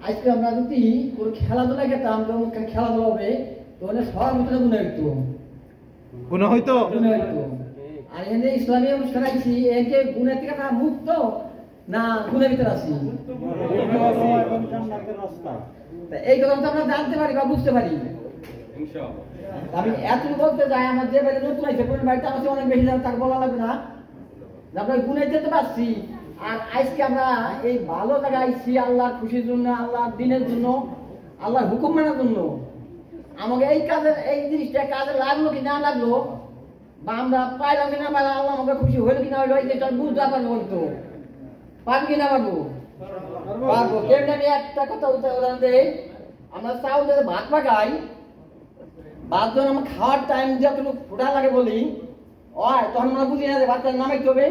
আজকে আমরা যদি কোনো খেলাধুলা খেতাম যেমন খেলাধুলা হবে তাহলে সবার মতো গুণা হইতো আর এখানে ইসলামী অনুষ্ঠান আছি একে গুণের থেকে না মুক্ত না গুণের ভিতরে আছি এই কথা আমরা জানতে পারি বা বুঝতে পারি। আমি এতটুকু বলতে চাই আমার যে বাড়ি নতুন আছে কোন বাড়িতে আমার অনেক বেশি জানা তাকে বলা লাগবে না আমরা গুণে যেতে পারছি। আর আজকে আমরা এই ভালো জায়গায় আইছি আল্লাহর খুশির জন্য, আল্লাহর দিনের জন্য, আল্লাহর হুকুম মানার জন্য। আমাকে এই কাজের এই জিনিসটা কাজে লাগলো কি না লাগলো বা আমরা পাইলাম কিনা পাইলাম, আল্লাহ আমাকে খুশি হইলো কিনা হইলো এটা বুঝতে পারবো তো পারবো কিনা পারবো পারবো কেমনি। আমি একটা কথা উদাহরণ দেই, আমরা চাউল দিয়ে ভাত পাকাই, ভাত যখন আমার খাওয়ার টাইম যতটুকু ফোটা লাগে বলি তখন আমরা বুঝি না যে ভাতটা নামাইতে হবে।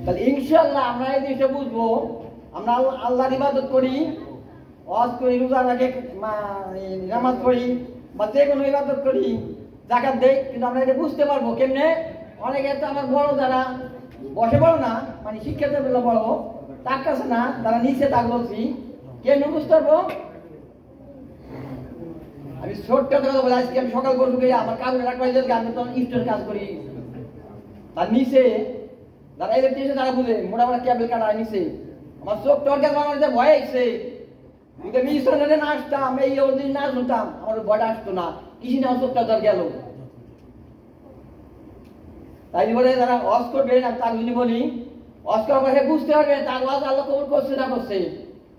তাহলে ইনশাআল্লাহ আমরা এই জিনিসটা বুঝবো, আমরা আল্লাহর ইবাদত করি, ওয়াজ করি, রোজা রাখি, নামাজ পড়ি বা যে কোনো ইবাদত করি, যাকাত দেই, কিন্তু আমরা এটা বুঝতে পারবো কেমনে। অনেকে তো আমার বড় যারা বসে বড় না মানে শিক্ষিত বড় তার কাছে না, তারা নিচে তাক বলছি কেমনে বুঝতে পারবো। আমি ছোট্ট কথা বলি, আজকে আমি সকাল করে ঢুকে আমার কাজে রাখবো, আমি তো ইফতার কাজ করি, তার নিচে যারা ইলেকট্রিশিয়ান তারা বুঝে মোটামুটি কেবল কাটা নিচে আমার চোখ টরকে আমার ভয় আইছে। আমি ইসলামে না আসতাম, এই দিন না শুনতাম, আমার ভয়টা আসতো না, কিছু না চোখটা ধর গেল। তাই বলে যারা অস করবে না তার যদি বলি অস করার পরে বুঝতে হবে তার ওয়াজ আল্লাহ কবুল করছে না করছে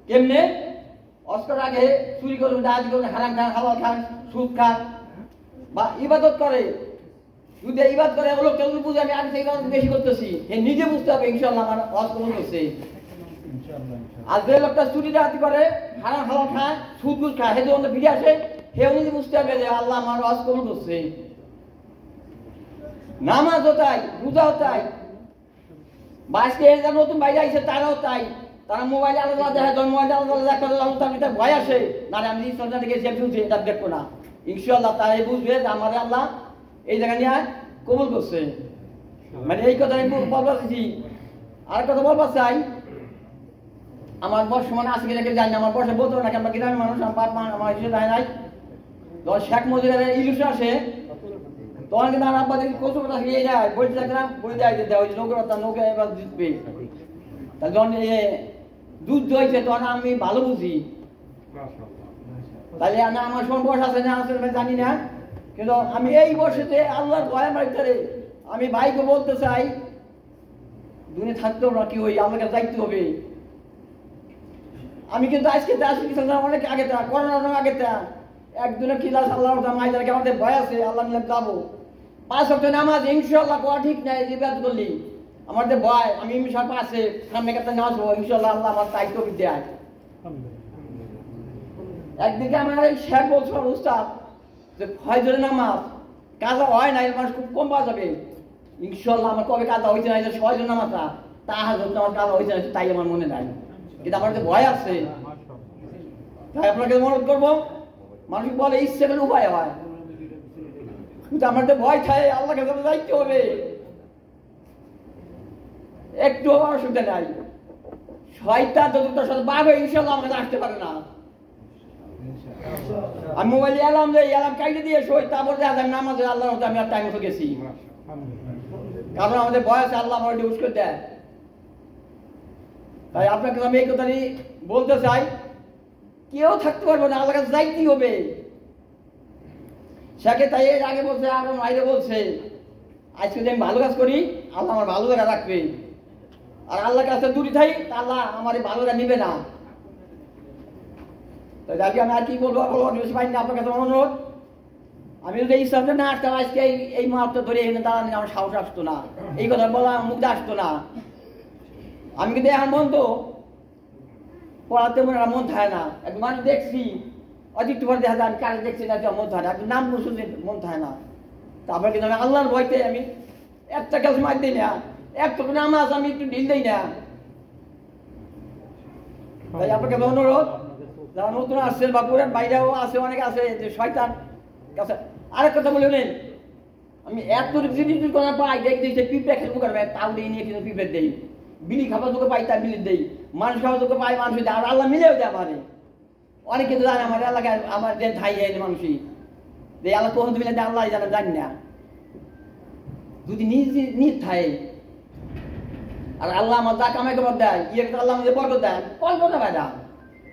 কেমনে। অস করার আগে চুরি করবে, ডাকাতি করবে, হারাম খান, হালাল খান, সুদ খান বা ইবাদত করে, যদি ইবাদত করে লোকটা যদি বুঝে আমি আগে থেকে বেশি করতেছি, নিজে বুঝতে হবে ইনশাআল্লাহ আমার ওয়াজ কবুল হয়েছে। আর যে লোকটা চুরি ডাকাতি করে, হারাম হালাল খায়, সুদ ঘুষ খায়, সে যখন ফিরে আসে সেও নিজে বুঝতে হবে যে আল্লাহ আমার ওয়াজ কবুল করছে। নামাজও তাই, রোজাও তাই, বা আজকে নতুন বাইরে আইসে তারাও তাই, তারা মোবাইলে আলাদা দেখা যায়, মোবাইলে আলাদা দেখা ভয় আসে না, আমি ইসলামটা দেখেছি আমি বুঝি এটা দেখবো না। ইনশাআল্লাহ তারাই বুঝবে যে আমার আল্লাহ এই জায়গা নিয়ে কবুল করছে। মানে এই কথা আমি বলবার চাইছি। আর কথা বলবার চাই, আমার বর্ষমান আজকে রেখে জানি না, আমার বর্ষে বলতে না, আমরা গ্রামের মানুষ, আমার হিসেবে যায় নাই। ধর শেখ মুজিবের ইলিশ আসে তখন কিন্তু আমার আব্বা দেখি কচু কথা খেয়ে যায়, বলতে থাকলাম বলে যায় যে ওই নৌকা নৌকা এবার জিতবে। তাহলে যখন যুদ্ধ হয়েছে তখন আমি ভালো বুঝি, তাহলে না আমার সময় বয়স আছে না আসলে জানি না, কিন্তু আমি এই বয়সেতে আল্লাহর ভয় আমার ভিতরে আমি ভাইকে বলতে চাই দুনিয়া থাকতেও না কি ওই আমাকে দায়িত্ব হবে। আমি কিন্তু আজকে অনেক আগে করোনার আগে একদিনের ক্লাস আল্লাহ মাইদারকে আমাদের ভয় আছে, আল্লাহ মিলে যাবো 5 ওয়াক্ত নামাজ ইনশাআল্লাহ করা ঠিক নাই, জিবাদ করলি আমাদের ভয়। আমি ইনশাআল্লাহ পাশে সামনে কাছে নামাজ হবো ইনশাআল্লাহ, আল্লাহ আমার দায়িত্ব দেয়। একদিকে আমার এই শেখ বলছে উস্তাদ যে ফজরের নামাজ কাজা হয় না, মানুষ খুব কম পাওয়া যাবে। ইনশাআল্লাহ আমার কবে কাজা হয়েছে না, ফজরের নামাজটা তাহাজ্জুদ নামাজ কাজা হয়েছে না তাই আমার মনে নাই, কিন্তু আমার যে ভয় আছে তাই আপনাকে অনুরোধ করবো মানুষ বলে ইচ্ছে করলে উপায় হয়, কিন্তু আমার তো ভয় থাকে, আল্লাহ কাছে যাইতে হবে, একটু অসুবিধা নাই। শয়তান যতটার সাথে বাঘ হয়ে ইনশাল্লাহ আমার কাছে আসতে পারে না। আমি মোবাইলে এলাম যে এলাম কাইটে দিয়ে শোয়, তারপর দেখা যায় নামাজে আল্লাহর মতো আমি আর টাইম মতো গেছি, কারণ আমাদের বয়স আল্লাহ আমার ইউজ করে দেয়। তাই আপনাকে আমি এই কথাটি বলতে চাই, কেউ থাকতে পারবো না, আল্লাহর কাছে যাইতেই হবে। সেকে তাই এর আগে বলছে, আর মাইরে বলছে আজকে যদি আমি ভালো কাজ করি আল্লাহ আমার ভালো জায়গা রাখবে, আর আল্লাহর কাছে দূরে থাই আল্লাহ আমার এই ভালোটা নিবে না। তো যাকে আমি আর কি বলবো, বেশি পাইনি। আপনার কাছে অনুরোধ, আমি যদি এই সামনে না আসতাম আজকে এই মুহূর্তে ধরে এখানে দাঁড়ানি আমার সাহস আসতো না, এই কথা বলা মুখে আসতো না। আমি কিন্তু এখন বন্ধু পড়াতে মন থাকে না, একটু মানুষ দেখছি অতিরিক্ত পরে দেখা যায় আমি কাজ দেখছি না, মন থাকে না, একটু নাম শুনলে মন থাকে না। তারপরে কিন্তু আমি আল্লাহর ভয়তে আমি একটা কাজ মার দিই না, একটু নামাজ আমি একটু ঢিল দিই না। তাই আপনাকে অনুরোধ, যারা নতুন আসছেন বা পুরান বাইরেও আছে, অনেকে আছে যে শয়তান কাছে। আরেক কথা বলে নেন, আমি এত জিনিস করা পাই দেখছি যে পিঁপড়ে খেলবো করবে, তাও দিয়ে নিয়ে কিন্তু পিঁপড়ে দেই, বিড়ি খাবার তোকে পাই তা বিলি দেই, মানুষ খাবার তোকে পাই মানুষ দেয়, আর আল্লাহ মিলেও দেয় আমারে। অনেক কিন্তু জানে আমার এলাকায় আমার যে ধাই মানুষই যে আল্লাহ কখন মিলে দেয় আল্লাহ জানে, জানি না। যদি নিজ থাকে আর আল্লাহ আমার যা কামাই খবর দেয়, ইয়ে আল্লাহ আমাদের বরকত দেয়, কল্প না ভাইরা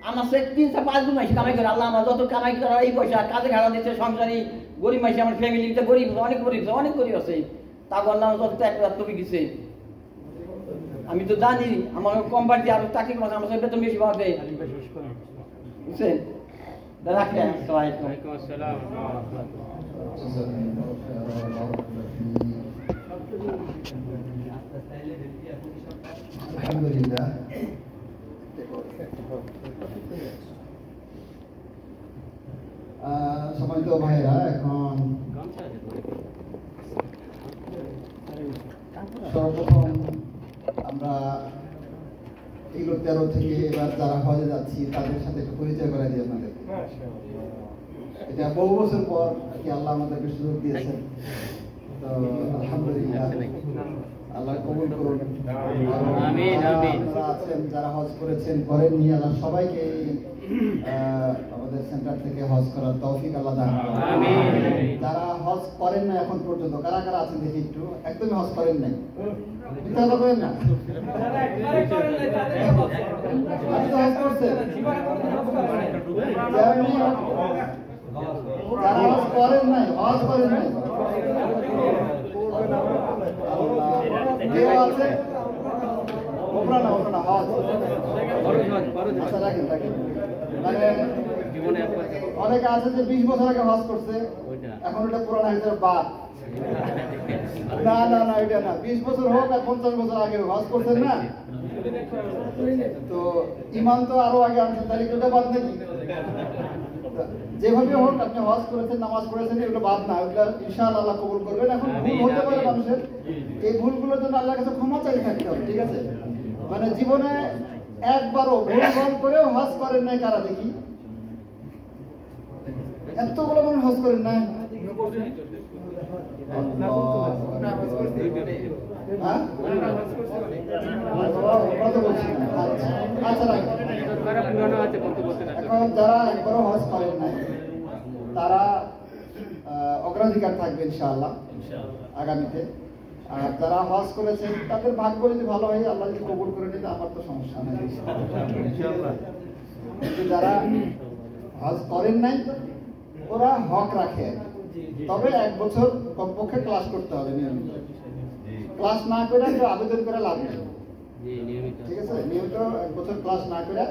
আমার সে 3-5 গুণ মাসে কামাই করে আল্লাহ আমার যত কামাই করা এই পয়সা কাজে খাওয়া দিচ্ছে, সংসারী গরিব মাসে আমার ফ্যামিলিতে গরিব অনেক গরিব আছে, তা আল্লাহ যত টপিক দিচ্ছে। আমি তো জানি আমার কোম্পানি আরো চাকরি করছে, আমার বেতন বেশি পাবে, বুঝছেন? রাখেন, ওয়ালাইকুম আসসালাম। আলহামদুলিল্লাহ। সম্মানিত ভাইরা, এখন সর্বপ্রথম আমরা এগুলো 13 থেকে এবার যারা হজে যাচ্ছি তাদের সাথে একটু পরিচয় করে দিই আপনাদের। এটা বহু বছর পর কি আল্লাহ আমাদেরকে সুযোগ দিয়েছেন, তো আলহামদুলিল্লাহ, আল্লাহ কবুল করুন। আপনারা আছেন যারা হজ করেছেন করেননি, আল্লাহ সবাইকে আমাদের সেন্টার থেকে হজ করার তৌফিক আল্লাহ দান করুন। যারা হজ করেন না এখন পর্যন্ত, কারা কারা আছেন দেখি একটু, একদমই হজ করেন নাই, চিন্তা করেন না, হজ করছেন, যারা হজ করেন নাই, হজ করেন নাই কেউ আছে? মানে অনেকে আছে যে 20 বছর আগে হজ করছে, এখন ওটা পুরানো হিসেবে বাদ। না না না, এটা না, 20 বছর হোক আর 50 বছর আগে হজ করছেন না, তো ইমান তো আরো আগে আনছেন, তাহলে ওটা বাদ নাকি? যেভাবে হোক আপনি হজ করেছেন, নামাজ পড়েছেন, এগুলো বাদ না, ওগুলো ইনশাআল্লাহ আল্লাহ কবুল করবেন। এখন ভুল হতে পারে মানুষের, এই ভুলগুলোর জন্য আল্লাহর কাছে ক্ষমা চাইতে থাকতে হবে, ঠিক আছে? মানে জীবনে একবারও ভুল করেও হজ করেন নাই কারা দেখি? এতগুলো মানুষ হজ করেন না, এখন যারা একবারও হজ করেন নাই তারা অগ্রাধিকার থাকবে ইনশাআল্লাহ আগামীতে। আর যারা হজ করেছেন তাদের ভাগ্য যদি ভালো হয়, আল্লাহ যদি কবুল করে নিতে আমার তো সমস্যা নেই ইনশাআল্লাহ। কিন্তু যারা হজ করেন নাই ওরা হক রাখে, তবে 1 বছর কমপক্ষে ক্লাস করতে হবে নিয়মিত। ক্লাস না করে কেউ আবেদন করে লাভ নেই, ঠিক আছে? নিয়মিত 1 বছর ক্লাস না করে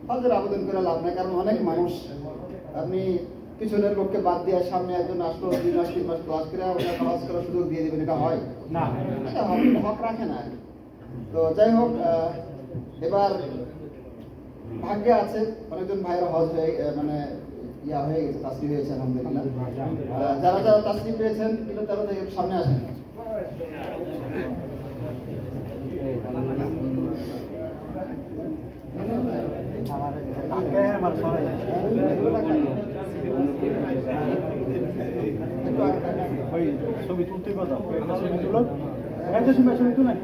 হজের আবেদন করে লাভ নেই, কারণ অনেক মানুষ আপনি পিছনের লোককে বাদ দিয়ে সামনে একজন আসলো 2 মাস 3 মাস ক্লাস করে ওনাকে হজ করার সুযোগ দিয়ে দেবেন, এটা হয় না, এটা হক রাখে না। তো যাই হোক, এবার ভাগ্যে আছে অনেকজন ভাইয়েরা হজ হয়ে মানে ইয়া হয়ে গেছে, তাসরিফ হয়েছে আলহামদুলিল্লাহ। যারা যারা তাসরিফ পেয়েছেন কিন্তু তারা থেকে সামনে আসেন। আমার ওই ছবি তুলতে কথা ছবি তুলো একটা সময় ছবি তুলে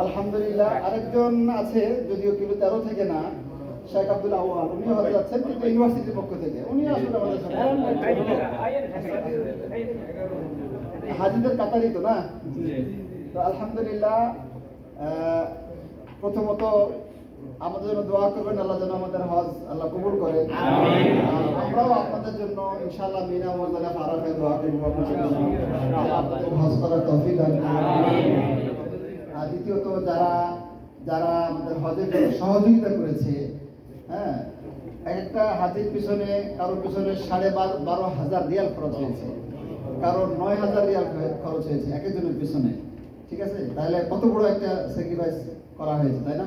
আলহামদুলিল্লাহ আরেকজন আছে, যদিও কিলো 13 থেকে না, শেখ আব্দুল আওয়াল, উনি হয়তো যাচ্ছেন কিন্তু ইউনিভার্সিটির পক্ষ থেকে। উনি আসলে আমাদের সাথে হাজিদের কাতারি তো না। তো আলহামদুলিল্লাহ প্রথমত আমাদের জন্য দোয়া করবেন, আল্লাহ যেন আমাদের হজ আল্লাহ কবুল করেন। আমরাও আপনাদের জন্য ইনশাআল্লাহ মিনা ওয়াজালা ফারাকে দোয়া করব, আপনাদের হজ করার তৌফিক দান করুন। আর দ্বিতীয়ত যারা আমাদের হজের জন্য সহযোগিতা করেছে, হ্যাঁ, একটা হাজির পিছনে কারোর পিছনে 12,500 রিয়াল খরচ হয়েছে, কারোর 9,000 রিয়াল খরচ হয়েছে একজনের পিছনে। ঠিক আছে, তাহলে কত বড় একটা স্যাক্রিফাইস করা হয়েছে, তাই না?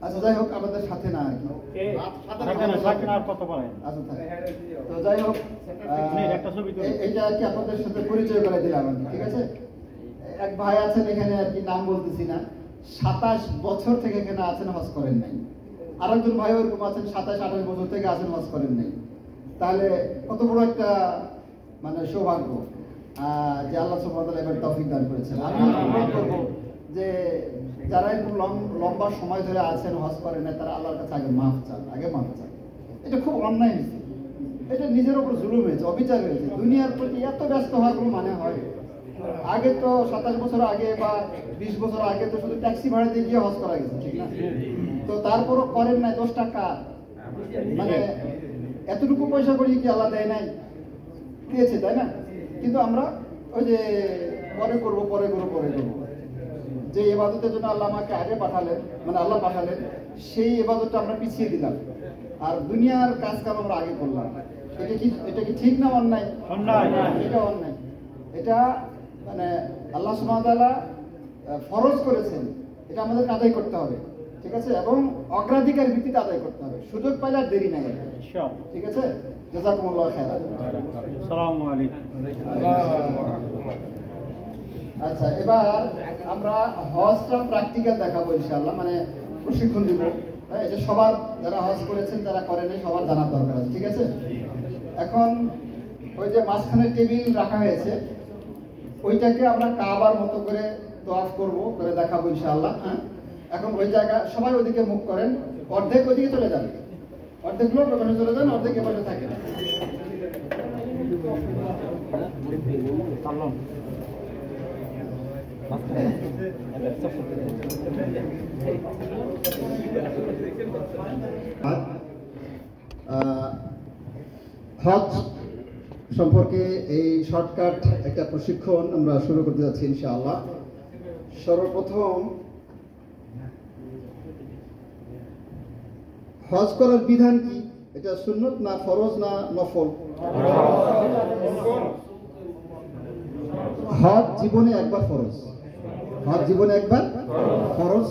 আচ্ছা যাই হোক, আমাদের সাথে না আর কি। তো যাই হোক, এইটা আর কি আপনাদের সাথে পরিচয় করে দিলাম আর কি। ঠিক আছে, এক ভাই আছেন এখানে আর কি, নাম বলতেছি না, 27 বছর থেকে এখানে আছেন, হজ করেন নাই। আরেকজন ভাই ওরকম আছেন 27-28 বছর থেকে আছেন, হজ করেন নাই। তাহলে কত বড় একটা মানে সৌভাগ্য যে আল্লাহ সুবহানাহু ওয়া তাআলা এবার তৌফিক দান করেছেন। আমি অনুরোধ করব যে যারা একটু লম্বা সময় ধরে আছেন, হজ করেন না, তারা আল্লাহর কাছে আগে মাফ চান। এটা খুব অন্যায় হয়েছে, এটা নিজের উপর জুলুম হয়েছে, অবিচার হয়েছে। দুনিয়ার প্রতি এত ব্যস্ত হওয়ার কোনো মানে হয়? আগে তো 27 বছর আগে বা 20 বছর আগে তো শুধু ট্যাক্সি ভাড়া দিয়ে গিয়ে হজ করা গেছে, ঠিক না? তো তারপরও করেন নাই, 10 টাকা মানে এতটুকু পয়সা করি কি আল্লাহ দেয় নাই? দিয়েছে, তাই না? কিন্তু আমরা ওই যে পরে করবো যে ইবাদতের জন্য আল্লাহ আমাকে আগে পাঠালেন, মানে আল্লাহ পাঠালেন, সেই ইবাদতটা আমরা পিছিয়ে দিলাম, আর দুনিয়ার কাজ কাম আমরা আগে করলাম। এটা কি ঠিক না অন্যায়? এটা অন্যায়। এটা মানে আল্লাহ সুবহানাহু ওয়া তাআলা ফরজ করেছেন, এটা আমাদের আদায় করতে হবে। ঠিক আছে, এবং অগ্রাধিকার ভিত্তিতে আদায় করতে হবে, সুযোগ পাইলে আর দেরি নাই। ঠিক আছে, জাযাকুমুল্লাহু খাইরান। আসসালামু আলাইকুম। আচ্ছা, এবার আমরা হজটা প্র্যাকটিক্যাল দেখাবো ইনশাআল্লাহ, মানে প্রশিক্ষণ দিব। এটা সবার, যারা হজ করেছেন যারা করেনি সবার জানার দরকার আছে। ঠিক আছে, এখন ওই যে মাঝখানে টেবিল রাখা হয়েছে, ওইটাকে আমরা কাবার মতো করে তোয়াফ করবো, করে দেখাবো ইনশাআল্লাহ। হ্যাঁ, এখন ওই জায়গা সবাই ওইদিকে মুখ করেন, অর্ধেক ওইদিকে চলে যাবে, অর্ধেক লোক ওখানে চলে যান, অর্ধেক এপাশে থাকে। হজ সম্পর্কে এই শর্টকাট একটা প্রশিক্ষণ আমরা শুরু করতে যাচ্ছি ইনশাআল্লাহ। সর্বপ্রথম হজ করার বিধান কি? এটা সুন্নত না ফরজ না নফল? হজ জীবনে একবার ফরজ, হজ জীবনে একবার ফরজ,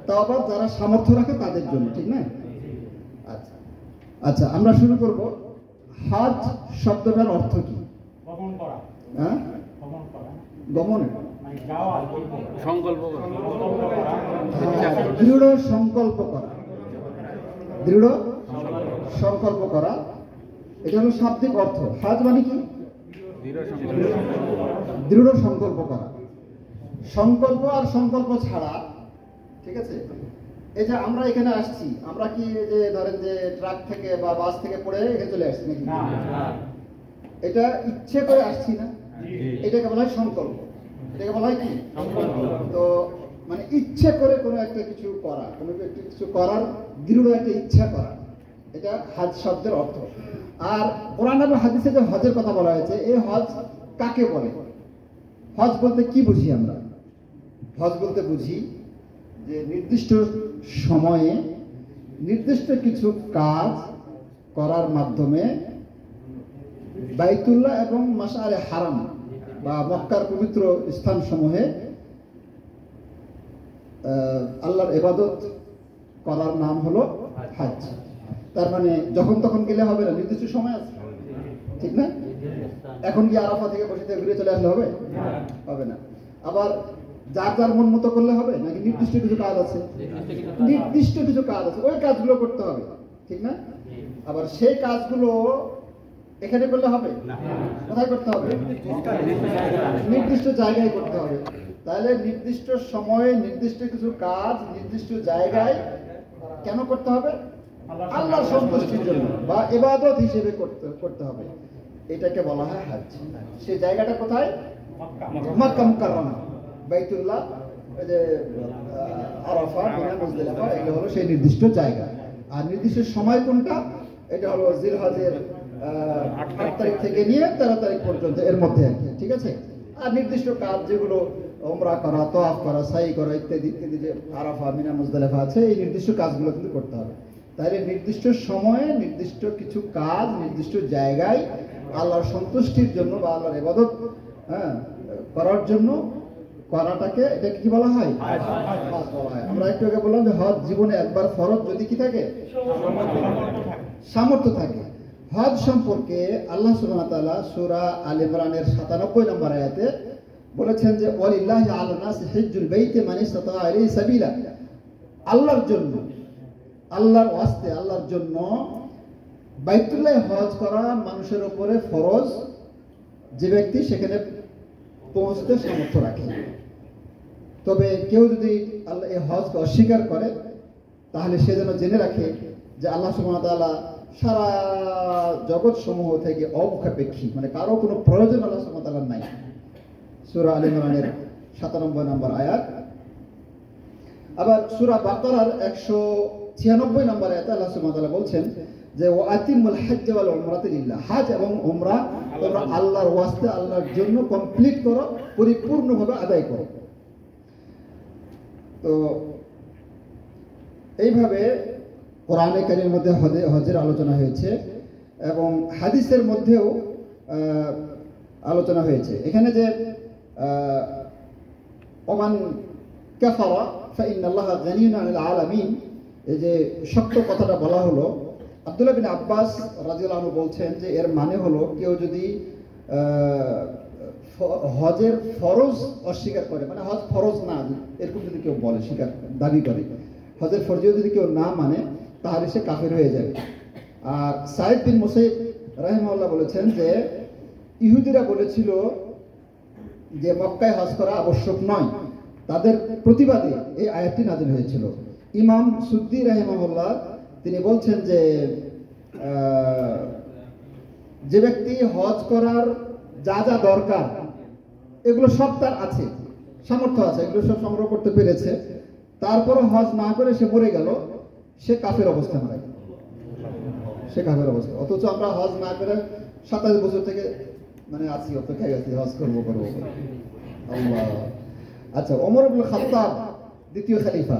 তাও আবার যারা সামর্থ্য রাখে তাদের জন্য, ঠিক না? আচ্ছা আচ্ছা, আমরা শুরু করব। হজ শব্দটার অর্থ কি? গমন করা। হ্যাঁ, গমন, সংকল্প করা, দৃঢ় সংকল্প করা, দৃঢ় সংকল্প করা, এটা হলো শাব্দিক অর্থ। হজ মানে কি? দৃঢ় সংকল্প করা। সংকল্প আর সংকল্প ছাড়া, ঠিক আছে, এই যে আমরা এখানে আসছি, আমরা কি যে ধরেন যে ট্রাক থেকে বা বাস থেকে পড়ে এখানে চলে আসছি নাকি? এটা ইচ্ছে করে আসছি না, এটাকে বলা হয় সংকল্প। এটাকে বলা হয় কি? তো মানে ইচ্ছে করে কোনো একটা কিছু করা, কোনো একটা কিছু করার দৃঢ় একটা ইচ্ছা করা, এটা হজ শব্দের অর্থ। আর কোরআন এবং হাদিসে যে হজের কথা বলা হয়েছে, এই হজ কাকে বলে? হজ বলতে কি বুঝি আমরা? হজ বলতে বুঝি যে নির্দিষ্ট সময়ে নির্দিষ্ট কিছু কাজ করার মাধ্যমে বাইতুল্লাহ এবং মাশআরে হারাম বা মক্কার পবিত্র স্থানসমূহে আল্লাহর ইবাদত করার নাম হলো হজ। তার মানে যখন তখন গেলে হবে না, নির্দিষ্ট সময় আছে, ঠিক না? এখন কি আরাফা থেকে বসে থেকে ঘুরে চলে আসলে হবে? হবে না। আবার যার যার মন মতো করলে হবে নাকি? নির্দিষ্ট কিছু কাজ আছে, নির্দিষ্ট কিছু কাজ আছে, ওই কাজগুলো করতে হবে, ঠিক না? আবার সেই কাজগুলো এখানে করলে হবে? কোথায় করতে হবে? নির্দিষ্ট জায়গায় করতে হবে। তাহলে নির্দিষ্ট সময়ে নির্দিষ্ট কিছু কাজ নির্দিষ্ট জায়গায় কেন করতে হবে? আল্লাহর সন্তুষ্টির জন্য বা ইবাদত হিসেবে করতে হবে। এটাকে বলা হয় হজ। সেই জায়গাটা কোথায়? মক্কা মুকাররমা, বাইতুল্লাহ, যে আরাফা, মিনা, মুজদালিফা, এগুলো হলো সেই নির্দিষ্ট জায়গা। আর নির্দিষ্ট সময় কোনটা? এটা হলো জিলহজের 8 তারিখ থেকে নিয়ে 13 তারিখ পর্যন্ত, এর মধ্যে আর কি, ঠিক আছে? আর নির্দিষ্ট কাজ যেগুলো উমরা করা, তাওয়াফ করা, সাই করা ইত্যাদি ইত্যাদি, যে আরাফা, মিনা, মুজদালিফা আছে, এই নির্দিষ্ট কাজগুলো কিন্তু করতে হবে। তাহলে নির্দিষ্ট সময়ে নির্দিষ্ট কিছু কাজ নির্দিষ্ট জায়গায় আল্লাহর সন্তুষ্টির জন্য বা আল্লাহর ইবাদত করার জন্য করাটাকে, এটাকে কি বলা হয়? হজ বলা হয়। আমরা একটু আগে বললাম যে হজ জীবনে একবার ফরজ, যদি কি থাকে? সামর্থ্য থাকে। হজ সম্পর্কে আল্লাহ সুবহানাহু ওয়া তাআলা সূরা আল ইমরানের 97 নম্বর আয়াতে বলেছেন যে ওয়ালিল্লাহি আলান নাসি হিজ্জুল বাইতি মান ইসতাতা ইলাইহি সাবিলা। আল্লাহর জন্য, আল্লাহর ওয়াস্তে, আল্লাহর জন্য বাইতুল্লাহ হজ করা মানুষের উপরে ফরজ, যে ব্যক্তি সেখানে পৌঁছতে সামর্থ্য রাখে। তবে কেউ যদি আল্লাহ এই হজকে অস্বীকার করে, তাহলে সে যেন জেনে রাখে যে আল্লাহ সুবহানাহু ওয়া তাআলা সারা জগৎ সমূহ থেকে অমুখাপেক্ষী, মানে কারো কোনো প্রয়োজন আল্লাহ সুবহানাহু ওয়া তাআলার নাই। সূরা আল ইমরানের 97 নম্বর আয়াত। আবার সূরা বাকারার 196 নম্বর আয়াতে আল্লাহ সুবহানাহু ওয়া তাআলা বলছেন যে ওয়াতিমুল হজ্জ ওয়াল উমরাতা লিল্লাহ। হজ এবং উমরা তোমরা আল্লাহর ওয়াস্তে, আল্লাহর জন্য কমপ্লিট করো, পরিপূর্ণভাবে আদায় করো। তো এইভাবে কোরআনে কারীমের মধ্যে হজের আলোচনা হয়েছে এবং হাদিসের মধ্যেও আলোচনা হয়েছে। এখানে যে ওমান কাফারা ফাইন্নাল্লাহা গানিয়্যুন আনিল আলামিন, এই যে সত্য কথাটা বলা হলো, আব্দুল্লাহ বিন আব্বাস রাদিয়াল্লাহু আনহু বলছেন যে এর মানে হলো কেউ যদি হজের ফরজ অস্বীকার করে, মানে হজ ফরজ না এরকম যদি কেউ বলে, স্বীকার দাবি করে, হজের ফরজিও যদি কেউ না মানে, তাহলে সে কাফের হয়ে যাবে। আর সাইদ বিন মুসাইব রাহিমাহুল্লাহ বলেছেন যে ইহুদিরা বলেছিল যে মক্কায় হজ করা আবশ্যক নয়, তাদের প্রতিবাদে এই আয়াতটি নাযিল হয়েছিল। ইমাম সুদ্দি রাহিমাহুল্লাহ তিনি বলছেন যে যে ব্যক্তি হজ করার যা যা দরকার এগুলো সব তার আছে, সামর্থ্য আছে, এগুলো সব সংগ্রহ করতে পেরেছে, তারপরও হজ না করে সে মরে গেল, সে কাফের অবস্থা হয়, সে কাফের অবস্থা। অথচ আমরা হজ না করে 27 বছর থেকে মানে আছি, অপেক্ষায় আছি, হজ করবো। আল্লাহ। আচ্ছা, ওমর ইবনে খাত্তাব দ্বিতীয় খলিফা,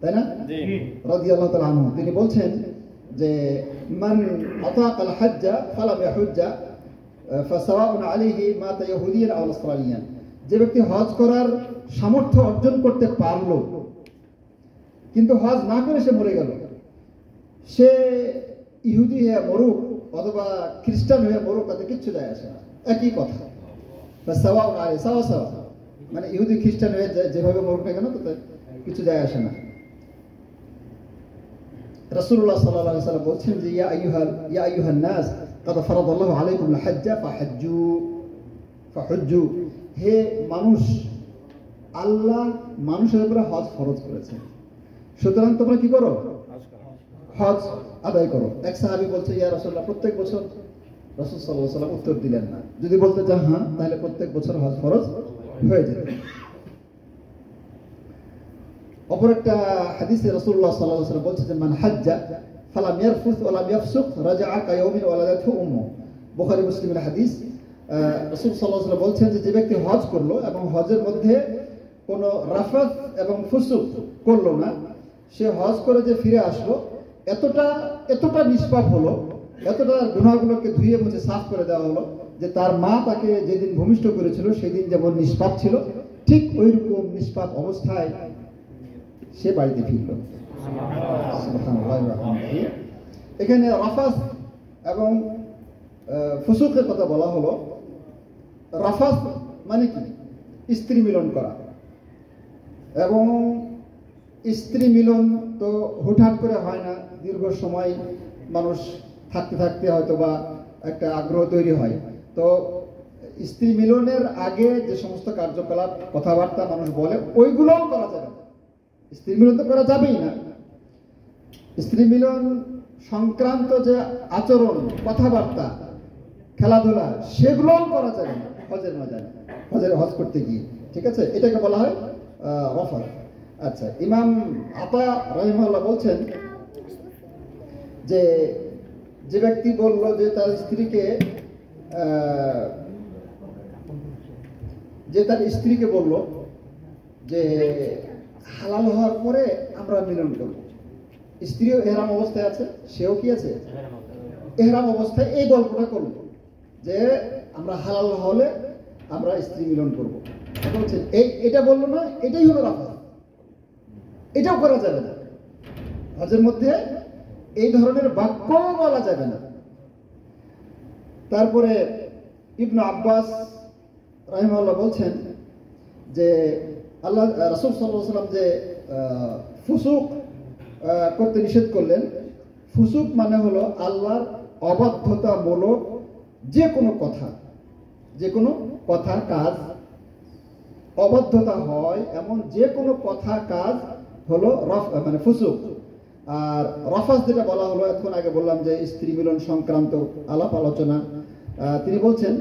তাই না, রাদিয়াল্লাহু তাআলা আনহু, তিনি বলছেন যে মান আতাকাল হজ্জা ফালাম ইয়াহুজ্জা ফাসাওয়াউন আলাইহি মাতা ইহুদিয়ান আও নাসরানিয়ান। যে ব্যক্তি হজ করার সামর্থ্য অর্জন করতে পারলো কিন্তু হজ না করে সে মরে গেল, সে ইহুদি হয়ে মরুক অথবা খ্রিস্টান হয়ে মরুক, তাতে কিচ্ছু যায় আসে না, একই কথা। ফাসাওয়াউন আলাইহি, সাওয়া সাওয়া, মানে ইহুদি খ্রিস্টান হয়ে যেভাবে মরুক না কেন তাতে কিছু যায় আসে না। রাসূলুল্লাহ সাল্লাল্লাহু আলাইহি ওয়াসাল্লাম বলছেন যে ইয়া আইয়ুহান নাস কাদ ফারাদাল্লাহু আলাইকুম আল হজ্জা ফাহুজ্জু। হে মানুষ, আল্লাহ মানুষের উপরে হজ ফরজ করেছেন, সুতরাং তোমরা কি করো? হজ আদায় করো। এক সাহাবী বলছে ইয়া রাসূলুল্লাহ প্রত্যেক বছর? রাসূল সাল্লাল্লাহু আলাইহি ওয়াসাল্লাম উত্তর দিলেন না। যদি বলতে চান হ্যাঁ, তাহলে প্রত্যেক বছর হজ ফরজ হয়ে যেত। অপর একটা হাদিসে রাসূলুল্লাহ সাল্লাল্লাহু আলাইহি ওয়াসাল্লাম বলছেন যে মান হাজ্জা ফালাম ইয়ারফুস ওয়া লাম ইয়াফসুক রাজা'a কায়াউমিন ওয়ালাদাতহু উম্মু। বুখারী মুসলিমের হাদিস। রাসূল সাল্লাল্লাহু আলাইহি ওয়াসাল্লাম বলছেন যে যে ব্যক্তি হজ করলো এবং হজের মধ্যে কোনো রাফাত এবং ফুসুক করলো না, সে হজ করে যে ফিরে আসলো, এতটা নিষ্পাপ হলো, এতটা গুনাহগুলোকে ধুয়ে মুছে সাফ করে দেওয়া হলো যে তার মা তাকে যেদিন ভূমিষ্ঠ করেছিল সেদিন যেমন নিষ্পাপ ছিল, ঠিক ওইরকম নিষ্পাপ অবস্থায় সে বাড়িতে ফিরল। এখানে রাফাস এবং ফুসুকের কথা বলা হলো। রাফাস মানে কি? স্ত্রী মিলন করা। এবং স্ত্রী মিলন তো হুটহাট করে হয় না, দীর্ঘ সময় মানুষ থাকতে থাকতে হয়তো বা একটা আগ্রহ তৈরি হয়। তো স্ত্রী মিলনের আগে যে সমস্ত কার্যকলাপ কথাবার্তা মানুষ বলে ওইগুলোও করা যাবে না। স্ত্রী মিলন তো করা যাবেই না। স্ত্রী মিলন সংক্রান্ত যে আচরণ, কথাবার্তা, খেলাধুলা, সেগুলোও করা যাবে না হজের ময়দানে, হজ করতে গিয়ে। ঠিক আছে, এটাকে বলা হয় রাফাস। আচ্ছা, ইমাম আতা রাহিমাহুল্লাহ বলছেন যে ব্যক্তি বলল যে তার স্ত্রীকে বলল যে হালাল হওয়ার পরে আমরা মিলন করব। স্ত্রীও এহরাম অবস্থায় আছে, সেও কি আছে এহরাম অবস্থায় এই গল্পটা করল যে আমরা হালাল হলে আমরা স্ত্রী মিলন করব। বলছেন এটা বললো না, এটাই হলো রাফাস। এটাও করা যাবে না হজের মধ্যে, এই ধরনের বাক্য বলা যাবে না। তারপরে ইবনে আব্বাস রাহিমাহুল্লাহ বলছেন যে আল্লাহ রাসূল সাল্লাল্লাহু আলাইহি ওয়াসাল্লাম যে ফুসুক করতে নিষেধ করলেন, ফুসুক মানে হলো আল্লাহর অবাধ্যতামূলক যে কোনো কথা কাজ, অবাধ্যতা হয় এমন যে কোনো কথা কাজ হলো মানে ফুসুক। আর রাফাস যেটা বলা হলো, এখন আগে বললাম যে স্ত্রী মিলন সংক্রান্ত আলাপ আলোচনা, তিনি বলছেন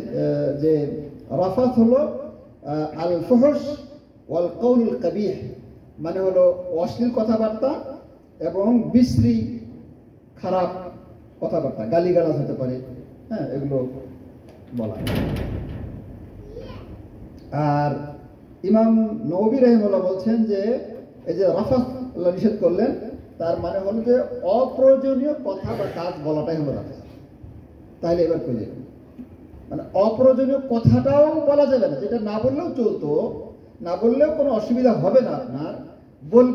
যে রাফাস হলো আল ফুহশ ওয়াল কওলুল কাবিহ, মানে হলো অশ্লীল কথাবার্তা এবং বিশ্রী খারাপ কথাবার্তা, গালিগালাজ হতে পারে, হ্যাঁ, এগুলো বলা। আর ইমাম নববী রাহিমাহুল্লাহ বলছেন যে এই যে রাফাস আল্লাহ নিষেধ করলেন, তার মানে হলো যে অপ্রয়োজনীয় কথা বা কাজ বলাটাই হলো রাফাস। তাহলে এবার কই যাবে, মানে অপ্রয়োজনীয় কথাটাও বলা যাবে না, যেটা না বললেও চলতো, না বললেও কোনো অসুবিধা হবে না আপনার,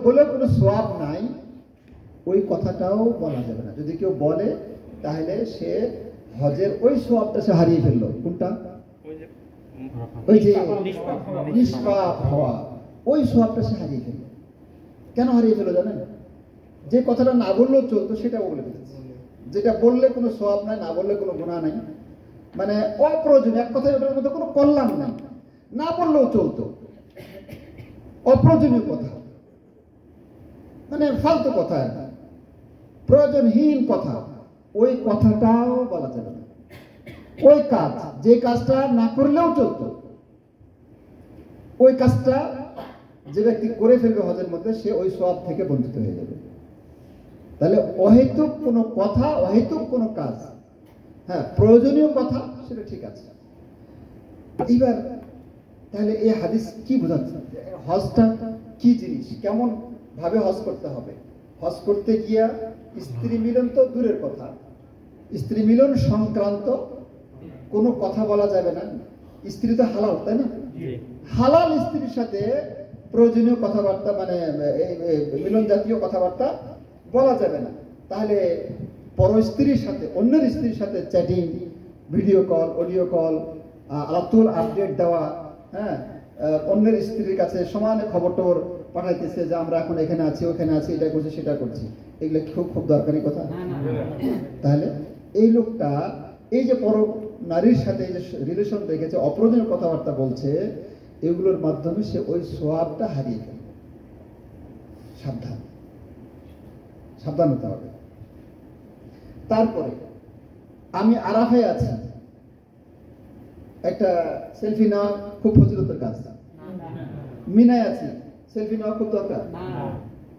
বলেও কোনো সওয়াব নাই, ওই কথাটাও বলা যাবে না। যদি কেউ বলে তাহলে সে হজের ওই সওয়াবটা সে হারিয়ে ফেললো। কোনটা? ওই যে নিষ্পাপ হওয়া, ওই সওয়াবটা সে হারিয়ে ফেললো। কেন হারিয়ে ফেললো জানেন? যে কথাটা না বললেও চলতো সেটা বলে ফেলেছে। যেটা বললে কোনো সওয়াব নাই, না বললে কোনো গুনাহ নাই, মানে অপ্রয়োজনীয়, এক কথায় ওটার মধ্যে কোনো কল্যাণ নাই, না বললেও চলতো, অপ্রয়োজনীয় কথা, মানে ফালতু কথা, প্রয়োজনহীন কথা, ওই কথাটাও বলা যাবে না। ওই কাজ, যে কাজটা না করলেও চলতো, ওই কাজটা যে ব্যক্তি করে ফেলবে হজের মধ্যে, সে ওই সওয়াব থেকে বঞ্চিত হয়ে যাবে। তাহলে অহেতুক কোনো কথা, অহেতুক কোনো কাজ, হ্যাঁ, প্রয়োজনীয় কথা সেটা ঠিক আছে। এইবার তাহলে এই হাদিস কি বোঝাচ্ছে? হজটা কি জিনিস, কেমন ভাবে হজ করতে হবে? হজ করতে গিয়া স্ত্রী মিলন তো দূরের কথা, স্ত্রী মিলন সংক্রান্ত কোনো কথা বলা যাবে না। স্ত্রী তো হালাল, তাই না? হালাল স্ত্রীর সাথে প্রয়োজনীয় কথাবার্তা, মানে মিলন জাতীয় কথাবার্তা বলা যাবে না। তাহলে পর স্ত্রীর সাথে, অন্যের স্ত্রীর সাথে chatting, video call, audio call, আলাতুল আপডেট দেওয়া, হ্যাঁ, অন্যের স্ত্রীর কাছে সমানে খবর টবর পাঠাইতেছে যে আমরা এখন এখানে আছি, ওখানে আছি, এটা করছি, সেটা করছি, এগুলো খুব দরকারি কথা। তাহলে এই লোকটা এই যে পর নারীর সাথে এই যে রিলেশন রেখেছে, অপ্রয়োজনীয় কথাবার্তা বলছে, এগুলোর মাধ্যমে সে ওই সওয়াবটা হারিয়ে ফেলে। সাবধান হতে হবে। তারপরে আমি আরাফায় আছি, একটা সেলফি নেওয়া খুব ফজিলতের কাজ। মিনায় আছি, সেলফি নেওয়া খুব দরকার।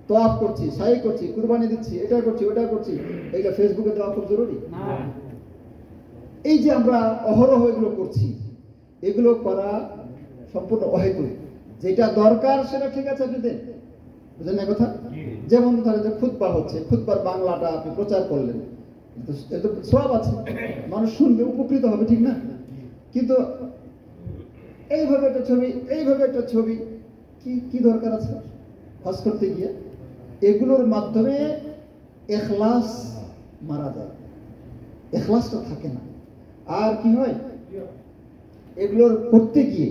তওয়াফ করছি, সাই করছি, কুরবানি দিচ্ছি, এটা করছি, ওটা করছি, এইটা ফেসবুকে দেওয়া খুব জরুরি। এই যে আমরা অহরহ এগুলো করছি, এগুলো করা সম্পূর্ণ অহেতুক। যেটা দরকার সেটা ঠিক আছে, আপনি দেন, বুঝলেন না কথা? যেমন ধরেন যে খুতবা হচ্ছে, খুতবার বাংলাটা আপনি প্রচার করলেন, এত সওয়াব আছে, মানুষ শুনবে, উপকৃত হবে, ঠিক না? কিন্তু এইভাবে একটা ছবি কি দরকার আছে হজ করতে গিয়ে? এগুলোর মাধ্যমে ইখলাস মারা যায়, ইখলাসটা থাকে না। আর কি হয়, এগুলোর করতে গিয়ে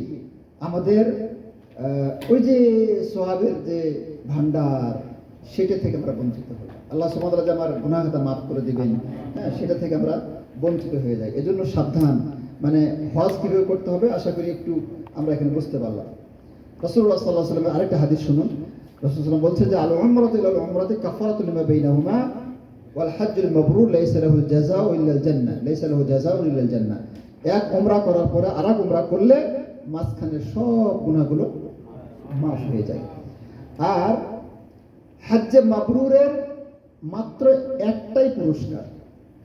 আমাদের ওই যে সোয়াবের যে ভান্ডার, সেটা থেকে আমরা বঞ্চিত হই। আল্লাহ সুবহানাহু ওয়া তাআলা আমার গুনাহ খাতা মাফ করে দিবেন, হ্যাঁ, সেটা থেকে আমরা বঞ্চিত হয়ে যাই। এজন্য সাবধান, মানে হজ কিভাবে করতে হবে আশা করি একটু আমরা এখানে বুঝতে পারলাম। রাসূলুল্লাহ সাল্লাল্লাহু আলাইহি ওয়াসাল্লামের আরেকটা হাদিস শুনুন। রাসূল সাল্লাল্লাহু আলাইহি ওয়াসাল্লাম বলছে যে আল উমরাতু ইলাল উমরাতি কাফারাতুন লিমা বাইনাহুমা ওয়াল হাজ্জুল মাবরুর লাইসা লাহুল জাযাউ ইল্লাল জান্নাহ, লাইসা লাহু জাযাউ ইল্লাল জান্নাহ। এক উমরা করার পরে আরেক উমরা করলে মাঝখানের সব গুনাহগুলো মাফ হয়ে যায়। আর হজ্জে মাবরুরের মাত্র একটাই পুরস্কার,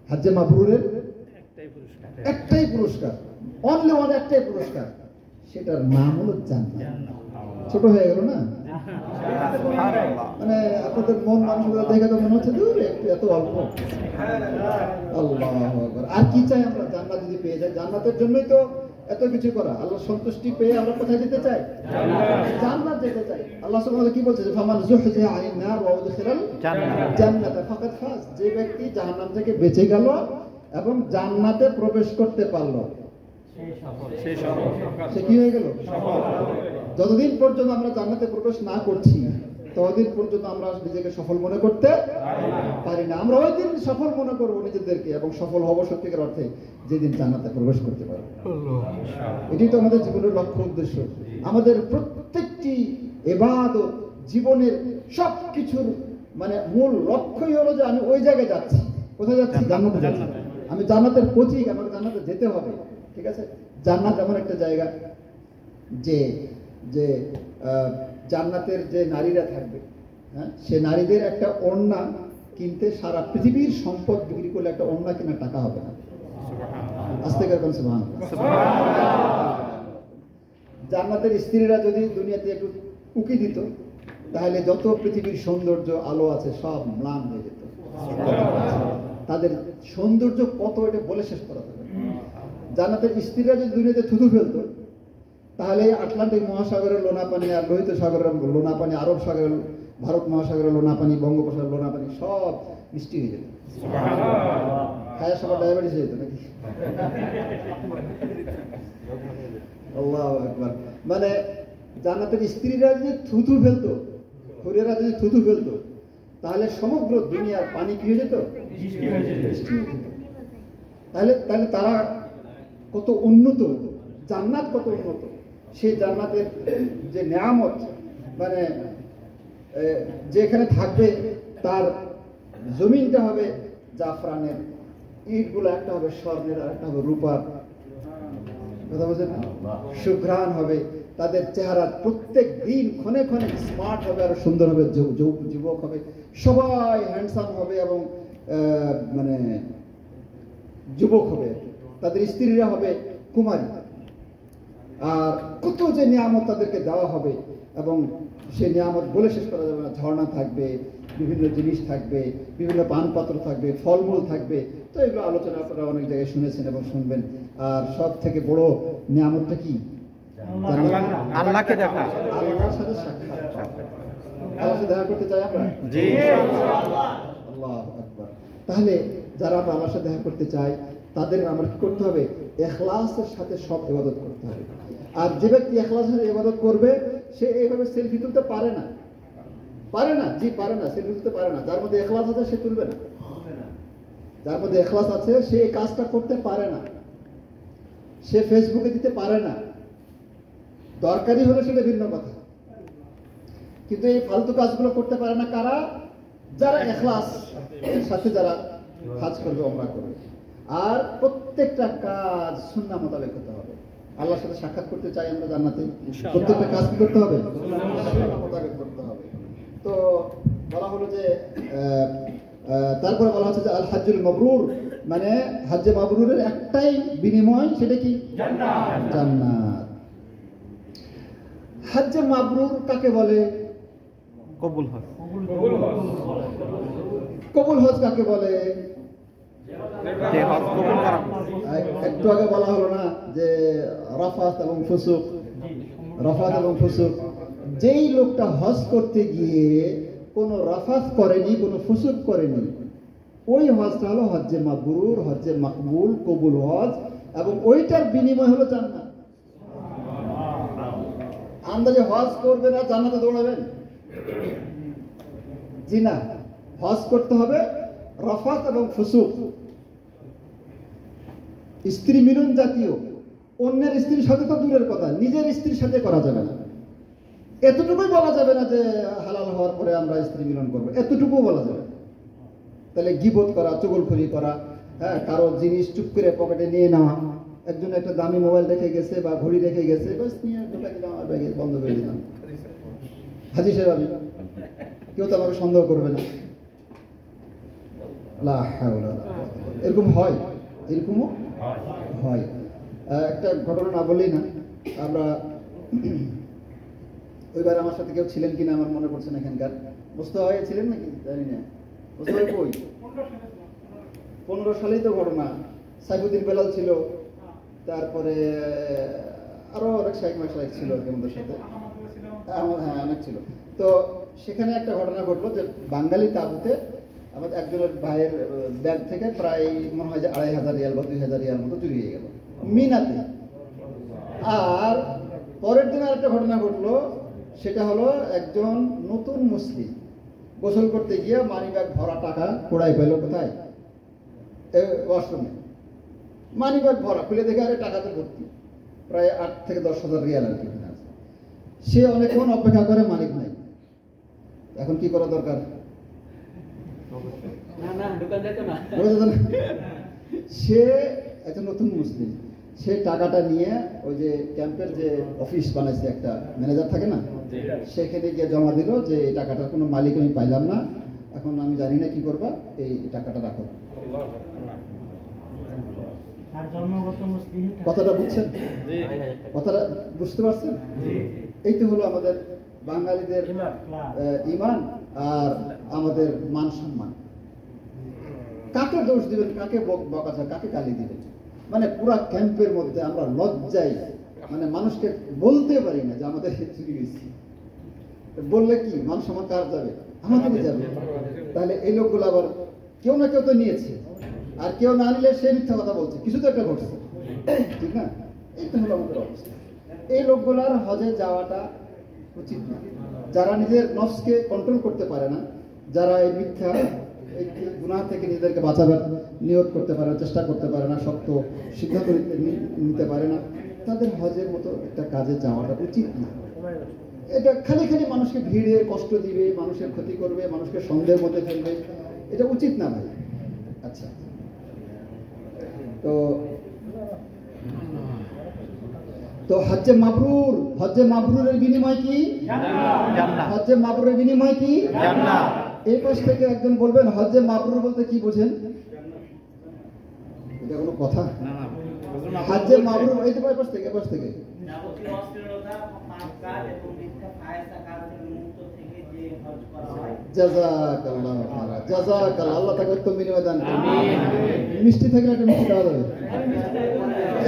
হজ্জে মাবরুরের একটাই পুরস্কার, অনলি ওয়ান, একটাই পুরস্কার, সেটার নাম হলো জান্নাত। ছোট হয়ে গেল না? মানে আপনাদের মন মানসিকতা দেখে তো মনে হচ্ছে দূর একটু, এত অল্প। আল্লাহু আকবার। আর কি চাই আমরা? জান্নাত যদি পেয়ে যাই, জান্নাতের জন্যই তো এত কিছু করা। আল্লাহ সন্তুষ্টি পেয়ে আমরা কোথায় যেতে চাই? জান্নাত যেতে চাই। আল্লাহ সুবহানাহু ওয়া তাআলা কি বলছে? ফামান যুহজিহা আনিন নার ওয়া উদখিলাল জান্নাত ফাকাদ ফাজ। যে ব্যক্তি জাহান্নাম থেকে বেঁচে গেল এবং জান্নাতে প্রবেশ করতে পারলো, সে কি হয়ে গেল? যতদিন পর্যন্ত আমরা জান্নাতে প্রবেশ না করছি ততদিন পর্যন্ত আমরা নিজেকে সফল মনে করতে পারি না। আমরা ওই দিন সফল মনে করবো নিজেদেরকে, এবং সফল হব সত্যিকার অর্থে যেদিন জান্নাতে প্রবেশ করতে পারবো। এটি তো আমাদের জীবনের লক্ষ্য উদ্দেশ্য। আমাদের প্রত্যেকটি ইবাদত, জীবনের সবকিছুর মানে মূল লক্ষ্যই হলো যে আমি ওই জায়গায় যাচ্ছি। কোথায় যাচ্ছি? জান্নাতে যাচ্ছি। আমি জান্নাতের পথিক, আমাকে জান্নাতে যেতে হবে। ঠিক আছে? জান্নাত এমন একটা জায়গা যে যে জান্নাতের যে নারীরা থাকবে, হ্যাঁ, সে নারীদের একটা ওড়না কিনতে সারা পৃথিবীর সম্পদ বিক্রি করলে একটা ওড়না কেনার টাকা হবে না। আস্তে করে সুবহানাল্লাহ। জান্নাতের স্ত্রীরা যদি দুনিয়াতে একটু উকি দিত, তাহলে যত পৃথিবীর সৌন্দর্য আলো আছে সব ম্লান হয়ে যেত। তাদের সৌন্দর্য কত, এটা বলে শেষ করা যাবে। জান্নাতের স্ত্রীরা যদি দুনিয়াতে থুতু ফেলতো, তাহলে আটলান্টিক মহাসাগরের লোনা পানি, আর লোহিত সাগরের লোনা পানি, আরব সাগরের, ভারত মহাসাগরের লোনা পানি, বঙ্গোপসাগরের লোনা পানি সব মিষ্টি হয়ে যেত। খায়া সবার ডায়াবেটিস হয়ে যেত নাকি? আল্লাহু আকবার। মানে জান্নাতের স্ত্রীরা যদি থুতু ফেলতো, হরিরা যদি থুতু ফেলতো, তাহলে সমগ্র দুনিয়ার পানি কি হয়ে যেত? তাহলে তাহলে তারা কত উন্নত, জান্নাত কত উন্নত। সেই জান্নাতের যে নিয়ামত, মানে যেখানে থাকবে তার জমিনটা হবে জাফরানের, ইটগুলো একটা হবে স্বর্ণের, আর একটা হবে রূপার। কথা বলছেন? সুঘ্রাণ হবে তাদের চেহারা, প্রত্যেক দিন ক্ষণে ক্ষণে স্মার্ট হবে, আর সুন্দর হবে, যুবক হবে, সবাই হ্যান্ডসাম হবে এবং মানে যুবক হবে। তাদের স্ত্রীরা হবে কুমারী। আর কত যে নিয়ামত তাদেরকে দেওয়া হবে, এবং সেই নিয়ামত বলে শেষ করা যাবে না। ঝর্ণা থাকবে, বিভিন্ন জিনিস থাকবে, বিভিন্ন পানপাত্র থাকবে, ফলমূল থাকবে। তো এগুলো আলোচনা আপনারা অনেক জায়গায় শুনেছেন এবং শুনবেন। আর সব থেকে বড় নিয়ামতটা কি? আল্লাহকে দেখা, আল্লাহর সাথে সাক্ষাৎ। আল্লাহর সাথে দেখা করতে চাই আমরা? জি। আল্লাহু আকবার। তাহলে যারা আমরা আল্লাহর সাথে দেখা করতে চাই, তাদের আমরা কি করতে হবে? ইখলাসের সাথে সব ইবাদত করতে হবে। আর যে ব্যক্তি ইখলাসের ইবাদত করবে, সে এইভাবে সেলফি তুলতে পারে না। পারে না, জি পারে না, সেলফি তুলতে পারে না। যার মধ্যে ইখলাস আছে সে তুলবে না। যার মধ্যে ইখলাস আছে সে এই কাজটা করতে পারে না। সে ফেসবুকে দিতে পারে না। দরকারি হলে সেটা ভিন্ন কথা, কিন্তু এই ফালতু কাজগুলো করতে পারে না কারা? যারা ইখলাস এর সাথে যারা কাজ করবে, ওমরা করবে। আর প্রত্যেকটা কাজ সুন্নাহ মোতাবেক করতে হবে। আল্লাহর সাথে সাক্ষাৎ করতে চাই আমরা জান্নাতে, প্রত্যেকটা কাজ কি করতে হবে? সুন্নাহ মোতাবেক করতে হবে। তো বলা হলো যে তারপরে বলা হচ্ছে যে আল হাজ্জুল মাবরুর, মানে হজ্জে মাবরুরের একটাই বিনিময়, সেটা কি? জান্নাত। হজ্জে মাবরুর কাকে বলে? কবুল হজ। কবুল হজ কাকে বলে? যে হজ কবুল করা। একটু আগে বলা হলো না যে রাফাত এবং ফুসুক, রাফাত এবং ফুসুক। যেই লোকটা হজ করতে গিয়ে কোনো রাফাত করেনি, কোনো ফুসুক করেনি, ওই হজটা হলো হজ্জে মাবরুর, হজ্জে মাকবুল, কবুল হজ, এবং ওইটার বিনিময় হলো জান্নাত। আন্দাজে হজ করবেন আর জান্নাতে দৌড়াবেন? জি না, হজ করতে হবে রাফাত এবং ফুসুক, স্ত্রী মিলন জাতীয়। অন্যের স্ত্রীর সাথে তো দূরের কথা, নিজের স্ত্রীর সাথে করা যাবে না। এতটুকুই বলা যাবে না যে হালাল হওয়ার পরে আমরা স্ত্রী মিলন করবো, এতটুকু বলা যাবে। তাহলে গীবত করা, চুগলখড়ি করা, হ্যাঁ, কারো জিনিস চুপ করে পকেটে নিয়ে নেওয়া, একজন একটা দামি মোবাইল রেখে গেছে বা ঘড়ি রেখে গেছে, বাস নিয়ে ঢোকা দিলাম আমার ব্যাগে, বন্ধ করে দিলাম। হাজি সাহেব আমি, কেউ তো আমাকে সন্দেহ করবে না। লা হাওলা ওয়ালা কুওয়াতা। এরকম হয়, এরকমও হয়। একটা ঘটনা না বললেই না। আমরা ওইবার আমার সাথে কেউ ছিলেন কিনা আমার মনে পড়ছে না, এখানকার মোস্তফা ভাই ছিলেন নাকি জানি না। মোস্তফা ভাই কই? 15 সালেই তো ঘটনা। সাইফুদ্দিন বেলাল ছিল, তারপরে আরো অনেক শাইখ মাশাইখ ছিল আর কি আমাদের সাথে। হ্যাঁ, অনেক ছিল। তো সেখানে একটা ঘটনা ঘটলো যে বাঙালি তাঁবুতে আমাদের একজনের ভাইয়ের ব্যাগ থেকে প্রায় মনে হয় যে 2500 রিয়াল বা 2000 রিয়াল মতো চুরি হয়ে গেল মিনাতে। আর পরের দিন আরেকটা ঘটনা ঘটলো, সেটা হলো একজন নতুন মুসলিম গোসল করতে গিয়ে মানি ব্যাগ ভরা টাকা কোড়াই পেল কোথায়? ওয়াশরুমে। মানি ব্যাগ ভরা, খুলে দেখে আরে টাকাতে ভর্তি, প্রায় 8 থেকে 10,000 রিয়াল আর কি। সে অনেকক্ষণ অপেক্ষা করে, মালিক নাই। এখন কি করা দরকার? সে একটা নতুন মুসলিম, সে টাকাটা নিয়ে ওই যে ক্যাম্পের যে অফিস বানাইছে, একটা ম্যানেজার থাকে না, সেখানে গিয়ে জমা দিল যে এই টাকাটার কোনো মালিক আমি পাইলাম না, এখন আমি জানি না কি করবা, এই টাকাটা রাখো। কথাটা বুঝছেন? কথাটা বুঝতে পারছেন? এই তো হলো আমাদের বাঙালিদের ইমান আর আমাদের মান সম্মান। কাকে দোষ দিবেন, কাকে বকা, কাকে গালি দিবেন? মানে পুরা ক্যাম্পের মধ্যে আমরা লজ্জায় মানে মানুষকে বলতে পারি না যে আমাদের চুরি হয়েছে। বললে কি মান সম্মান কার যাবে? আমাদেরই যাবে। তাহলে এই লোকগুলো আবার কেউ না কেউ তো নিয়েছে, আর কেউ না নিলে সে মিথ্যা কথা বলছে, কিছু তো একটা ঘটছে, ঠিক না? এই তো হলো আমাদের অবস্থা। এই লোকগুলার হজে যাওয়াটা উচিত না। যারা নিজের নফসকে কন্ট্রোল করতে পারে না, যারা এই মিথ্যা, এই গুনাহ থেকে নিজেদেরকে বাঁচাবার নিয়ত করতে পারে না, চেষ্টা করতে পারে না, শক্ত সিদ্ধান্ত নিতে পারে না, তাদের হজের মতো একটা কাজে যাওয়াটা উচিত না। এটা খালি খালি মানুষকে ভিড়ে কষ্ট দিবে, মানুষের ক্ষতি করবে, মানুষকে সন্দেহের মধ্যে ফেলবে, এটা উচিত না ভাই। আচ্ছা, তো হজ্জে মাবরুর, হজ্জে মাবরুরের বিনিময় কি? জান্নাত। হজ্জে মাবরুরের বিনিময় কি? জান্নাত। এই পাশ থেকে একজন বলবেন হজ্জে মাবরুর বলতে কি বোঝেন? এটা কোনো কথা? হজ্জে মাবরুর এই তো পাশ থেকে, পাশ থেকে জাযাকাল্লাহু খায়রা, জাযাকাল্লাহ, আল্লাহ তাকে উত্তম বিনিময় দান করুন। আমিন। মিষ্টি থাকলে একটা মিষ্টি দেওয়া যাবে,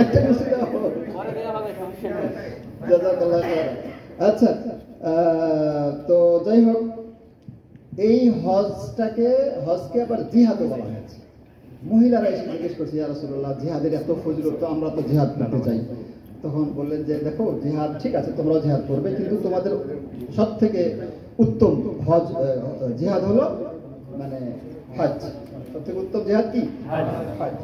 একটা মিষ্টি দেওয়া হবে। জাযাকাল্লাহু খায়রা। আচ্ছা, তো যাই হোক, এই হজকে আবার জিহাদও বলা হয়েছে। মহিলারা এসে জিজ্ঞেস করছে, ইয়া রাসূলুল্লাহ, জিহাদের এত ফজিলত, তো আমরা তো জিহাদ করতে চাই। তখন বললেন যে দেখো, জিহাদ ঠিক আছে, তোমরাও জিহাদ করবে, কিন্তু তোমাদের সব থেকে উত্তম জিহাদ হলো মানে হজ। সব থেকে উত্তম জিহাদ কি? হজ,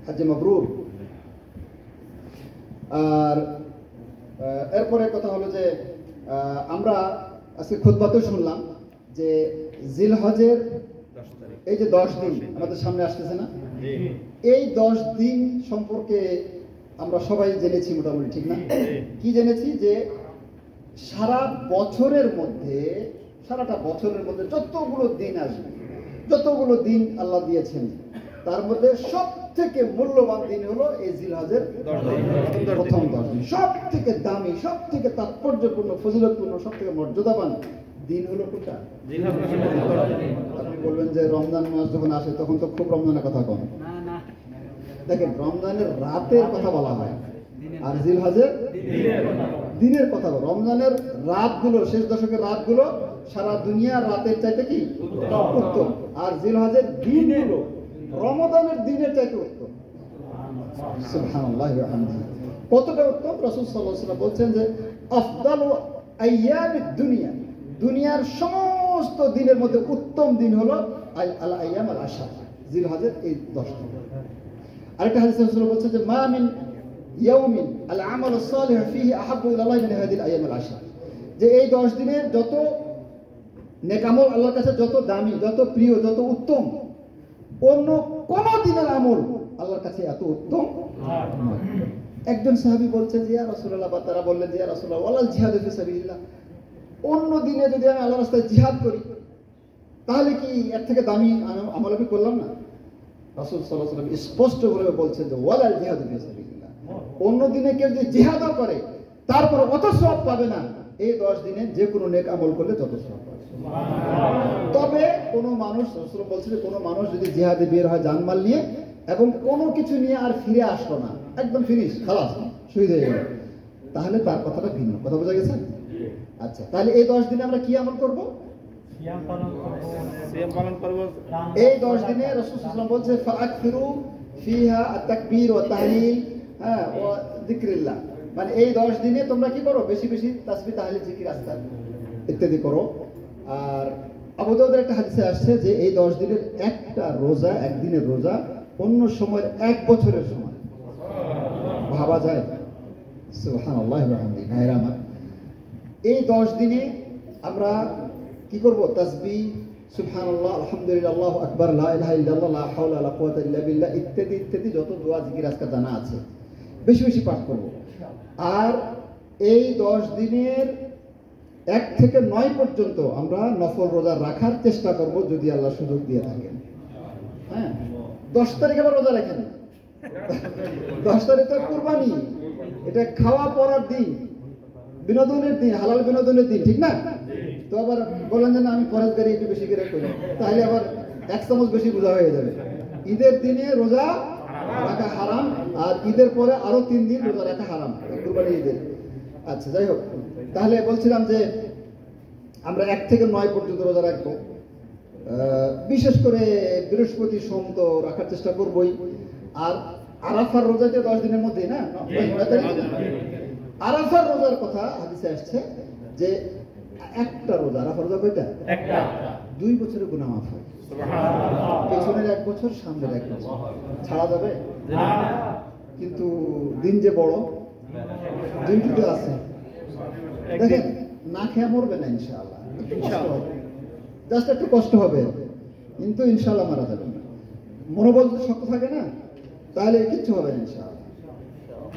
হজ্জে মাবরুর। আর এরপরে কথা হলো যে আমরা আজকে খুতবাতেও শুনলাম যে জিলহজের এই যে 10 দিন আমাদের সামনে আসতেছে না, এই 10 দিন সম্পর্কে আমরা সবাই জেনেছি মোটামুটি, ঠিক না? কি জেনেছি? যে সারাটা বছরের মধ্যে যতগুলো দিন আসবে, যতগুলো দিন আল্লাহ দিয়েছেন, তার মধ্যে সব থেকে মূল্যবান দিন হলো এই জিলহজের প্রথম 10 দিন। সব থেকে দামি, সব থেকে তাৎপর্যপূর্ণ, ফজিলতপূর্ণ, সব থেকে মর্যাদাবান দিন হলো কোনটা? আপনি বলবেন যে রমজান মাস যখন আসে তখন তো খুব রমজানের কথা কম। দেখেন, রমজানের রাতের কথা বলা হয় আর জিলহজের দিনের কথা বলো, রমজানের রাতগুলো, শেষ দশকের রাতগুলো সারা দুনিয়ার রাতের চাইতে কি উত্তম, আর জিলহজের দিনগুলো রমজানের দিনের চাইতে উত্তম। সুবহানাল্লাহ ওয়া বিহামদিহি। কতটা উত্তম? রাসূল সাল্লাল্লাহু আলাইহি ওয়াসাল্লাম বলছেন যে আফদালু আইয়ামিদ দুনিয়া, দুনিয়ার সমস্ত দিনের মধ্যে উত্তম দিন হলো আল আইয়াম আল আশর, জিলহজের এই 10 দিন। আরেকটা হাদিসে রাসূল বলছেন যে মা মিন ইয়াউমিন আল আমালু সালিহু ফীহি আহাব্বু ইলাল্লাহি মিন হাদিল আইয়াম আল আশর, যে এই 10 দিনের যত নেক আমল আল্লাহর কাছে যত দামি, যত প্রিয়, যত উত্তম, অন্য কোন দিনের আমল আল্লাহর কাছে এত উত্তম নয়। একজন সাহাবী বলছেন যে ইয়া রাসূলুল্লাহ, বা তারা বললেন যে ইয়া রাসূলুল্লাহ ওয়ালাল জিহাদু ফি সাবিলিল্লাহ, অন্য দিনে যদি আমি আল্লাহর রাস্তায় জিহাদ করি তাহলে কি এর থেকে দামি আমল আমি করলাম না? রাসূল সাল্লাল্লাহু আলাইহি ওয়াসাল্লাম স্পষ্ট করে বলছেন যে ওয়ালাল জিহাদু ফি সাবিলিল্লাহ, অন্য দিনে কেউ যদি জিহাদও করে তারপর অত সওয়াব পাবে না এই 10 দিনে যে কোনো নেক আমল করলে যত সওয়াব পাবে। তবে কোনো মানুষ, রাসূল বলছেন যে কোনো মানুষ যদি জিহাদে বের হয় জানমাল নিয়ে এবং কোনো কিছু নিয়ে আর ফিরে আসলো না, একদম ফিনিশ, খালাস, শহীদ হয়ে গেল, তাহলে তার কথাটা ভিন্ন। কথা বোঝা গেছে? আচ্ছা, তাহলে এই 10 দিনে আমরা কি আমল করব? সিয়াম পালন করব। এই 10 দিনে রাসূল সাল্লাল্লাহু আলাইহি ওয়াসাল্লাম বলছে ফাআকফিরু ফিহা আত-তাকবীর ওয়া তাহলিল ওয়া যিকরিল্লাহ, মানে এই 10 দিনে তোমরা কি করো? বেশি বেশি তাসবিহ, তাহলিল, জিকির, আজকার ইত্যাদি করো। আর আবু দাউদের একটা হাদিসে আসছে যে এই 10 দিনের একটা রোজা, একদিনের রোজা অন্য সময়ের 1 বছরের সমান। ভাবা যায়? সুবহানাল্লাহ ওয়া বিহামদিহি। ভাইরা আমার, এই 10 দিনে আমরা কি করব? তাসবিহ, সুবহানাল্লাহ, আলহামদুলিল্লাহ, আল্লাহু আকবার, লা ইলাহা ইল্লাল্লাহ, লা হাওলা ওয়ালা কুওয়াতা ইল্লা বিল্লাহ ইত্যাদি ইত্যাদি যত দোয়া জিকির আজকার জানা আছে বেশি বেশি পাঠ করব। আর এই 10 দিনের 1 থেকে 9 পর্যন্ত আমরা নফল রোজা রাখার চেষ্টা করব যদি আল্লাহ সুযোগ দিয়ে থাকেন। হ্যাঁ, 10 তারিখ আবার রোজা রাখেন, 10 তারিখ তো কুরবানি, এটা খাওয়া পড়ার দিন, বিনোদনের দিন, হালাল বিনোদনের দিন, ঠিক না? তো আবার বলেন যে না আমি পরেশগারি একটু বেশি করে করি, তাহলে আবার 1 চামচ বেশি বোঝা হয়ে যাবে। ঈদের দিনে রোজা রাখা হারাম, আর ঈদের পরে আরো 3 দিন রোজা রাখা হারাম, কুরবানি ঈদের। আচ্ছা, যাই হোক, তাহলে বলছিলাম যে আমরা 1 থেকে 9 পর্যন্ত রোজা রাখবো। বিশেষ করে বৃহস্পতি, সোম তো রাখার চেষ্টা করবই। আর আরাফার রোজাতে 10 দিনের মধ্যেই না, আরাফার রোজার কথা হাদিসে আসছে যে একটা রোজা, আরাফার রোজা কয়টা? একটা। 2 বছরের গুনাহ মাফ হয়। সুবহানাল্লাহ। পেছনের 1 বছর, সামনের 1 বছর ছাড়া যাবে? কিন্তু দিন যে বড়, দিন কিন্তু আছে। দেখেন, না খেয়ে মরবে না ইনশাআল্লাহ, জাস্ট একটু কষ্ট হবে, কিন্তু ইনশাআল্লাহ মারা যাবে না। মনোবল যদি শক্ত থাকে না তাহলে কিচ্ছু হবে না ইনশাআল্লাহ।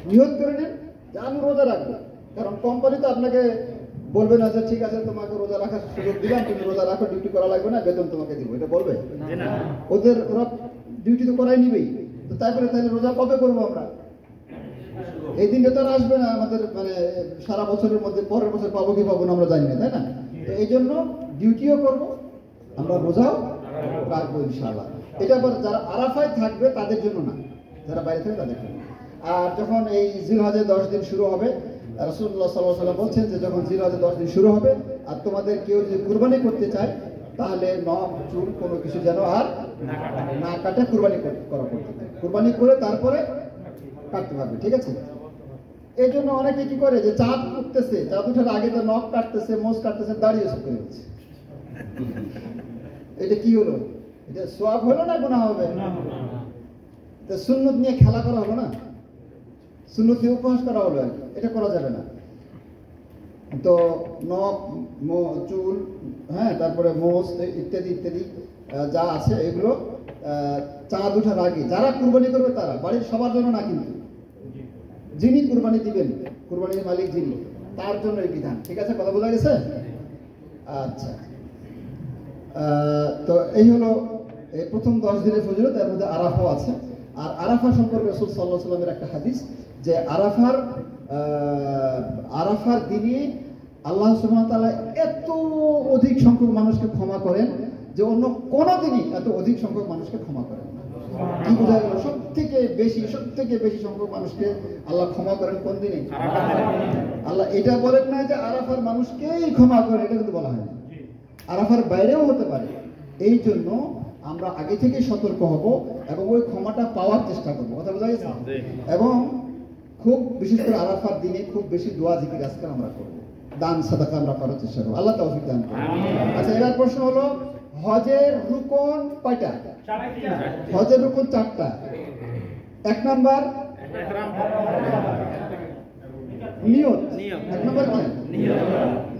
নিয়ত করে নেন যে আমি রোজা রাখবো, কারণ কোম্পানি তো আপনাকে বলবে না যে ঠিক আছে তোমাকে রোজা রাখার সুযোগ দিলাম, তুমি রোজা রাখো, ডিউটি করা লাগবে না, বেতন তোমাকে দিব, এটা বলবে? ওরা ডিউটি তো করাই নিবেই। তো তারপরে তাহলে রোজা কবে করবো আমরা? এই দিনটা তো আর আসবে না আমাদের, মানে সারা বছরের মধ্যে পরের বছর পাবো কি পাবো না আমরা জানি না, তাই না? তো এই জন্য ডিউটিও করবো, আমরা রোজাও রাখবো ইনশাআল্লাহ। এটা আবার যারা আরাফায় থাকবে তাদের জন্য না, যারা বাইরে থাকবে তাদের জন্য। আর যখন এই জিলহজের 10 দিন শুরু হবে, রাসূলুল্লাহ সাল্লাল্লাহু আলাইহি ওয়াসাল্লাম বলছেন যে যখন জিলহজের 10 দিন শুরু হবে আর তোমাদের কেউ যদি কুরবানি করতে চায় তাহলে নখ, চুল কোনো কিছু যেন আর না কাটে, কুরবানি করা করতে হবে। কুরবানি করে তারপরে কাটতে হবে, ঠিক আছে? এই জন্য অনেকে কি করে যে চাঁদ উঠতেছে, চাঁদ উঠার আগে তো নখ কাটতেছে, মোজ কাটতেছে, দাড়ি ওসব করে হচ্ছে। এটা কি হলো? এটা সওয়াব হলো না গুনাহ হবে? তো সুন্নত নিয়ে খেলা করা হলো না, সুন্নত নিয়ে উপহাস করা হলো, এটা করা যাবে না। তো নখ, চুল, হ্যাঁ, তারপরে মোজ ইত্যাদি ইত্যাদি যা আছে এগুলো চাঁদ ওঠার আগে যারা কুরবানি করবে তারা, বাড়ির সবার জন্য না, কিন্তু যিনি কুরবানি দিবেন, কুরবানির মালিক যিনি, তার জন্য এই বিধান, ঠিক আছে? কথা বোঝা গেছে? আচ্ছা, তো এই হলো এই প্রথম 10 দিনের ফজিলত। এর মধ্যে আরাফাও আছে। আর আরাফা সম্পর্কে রাসূল সাল্লাল্লাহু আলাইহি ওয়াসাল্লামের একটা হাদিস যে আরাফার দিনে আল্লাহ সুবহানাহু ওয়া তাআলা এত অধিক সংখ্যক মানুষকে ক্ষমা করেন যে অন্য কোনো দিনই এত অধিক সংখ্যক মানুষকে ক্ষমা করেন না। কি বোঝা গেল? সব থেকে বেশি সংখ্যক মানুষকে আল্লাহ ক্ষমা করেন কোন দিনে? আল্লাহ এটা বলেন না যে আরাফার মানুষকেই ক্ষমা করে, এটা কিন্তু বলা হয় না, আরাফার বাইরেও হতে পারে। এই জন্য আমরা আগে থেকে সতর্ক হব এবং ওই ক্ষমাটা পাওয়ার চেষ্টা করবো। কথা বোঝা গেছে? এবং খুব বিশেষ করে আরাফার দিনে খুব বেশি দোয়া জিকির আজকাল আমরা করবো, দান সাদাকা আমরা করার চেষ্টা করবো। আল্লাহ তৌফিক দান করুন। আচ্ছা, এবার প্রশ্ন হলো হজের রুকন কয়টা? হজের রুকন 4টা। 1 নাম্বার নিয়ত। 1 নাম্বার কি?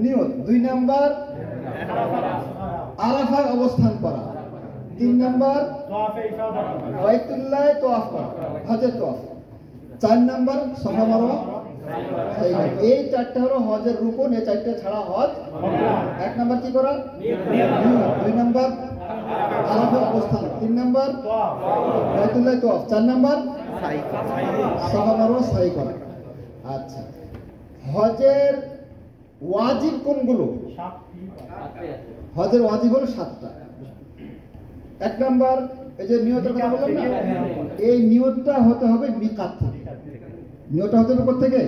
নিয়ত। 2 নাম্বার আরাফায় অবস্থান করা। 3 নাম্বার বাইতুল্লাহ তওয়াফ করা, হজের তওয়াফ। 4 নাম্বার সাফা মারওয়া। এই 4টা হলো হজের রুকন। এই 4টা ছাড়া হজ। 1 নাম্বার কি করা? নিয়ত। 2 নাম্বার আরাফায় অবস্থান। 3 নাম্বার বাইতুল্লাহ তওয়াফ। 4 নাম্বার সাফা মারওয়া সাই করা। আচ্ছা, হজের ওয়াজিব কোনগুলো? হজের ওয়াজিব হলো 7টা। 1 নাম্বার এই যে নিয়তের কথা বললাম না, এই নিয়তটা হতে হবে মিকাত থেকে। নিয়তটা হতে হবে কোথা থেকে?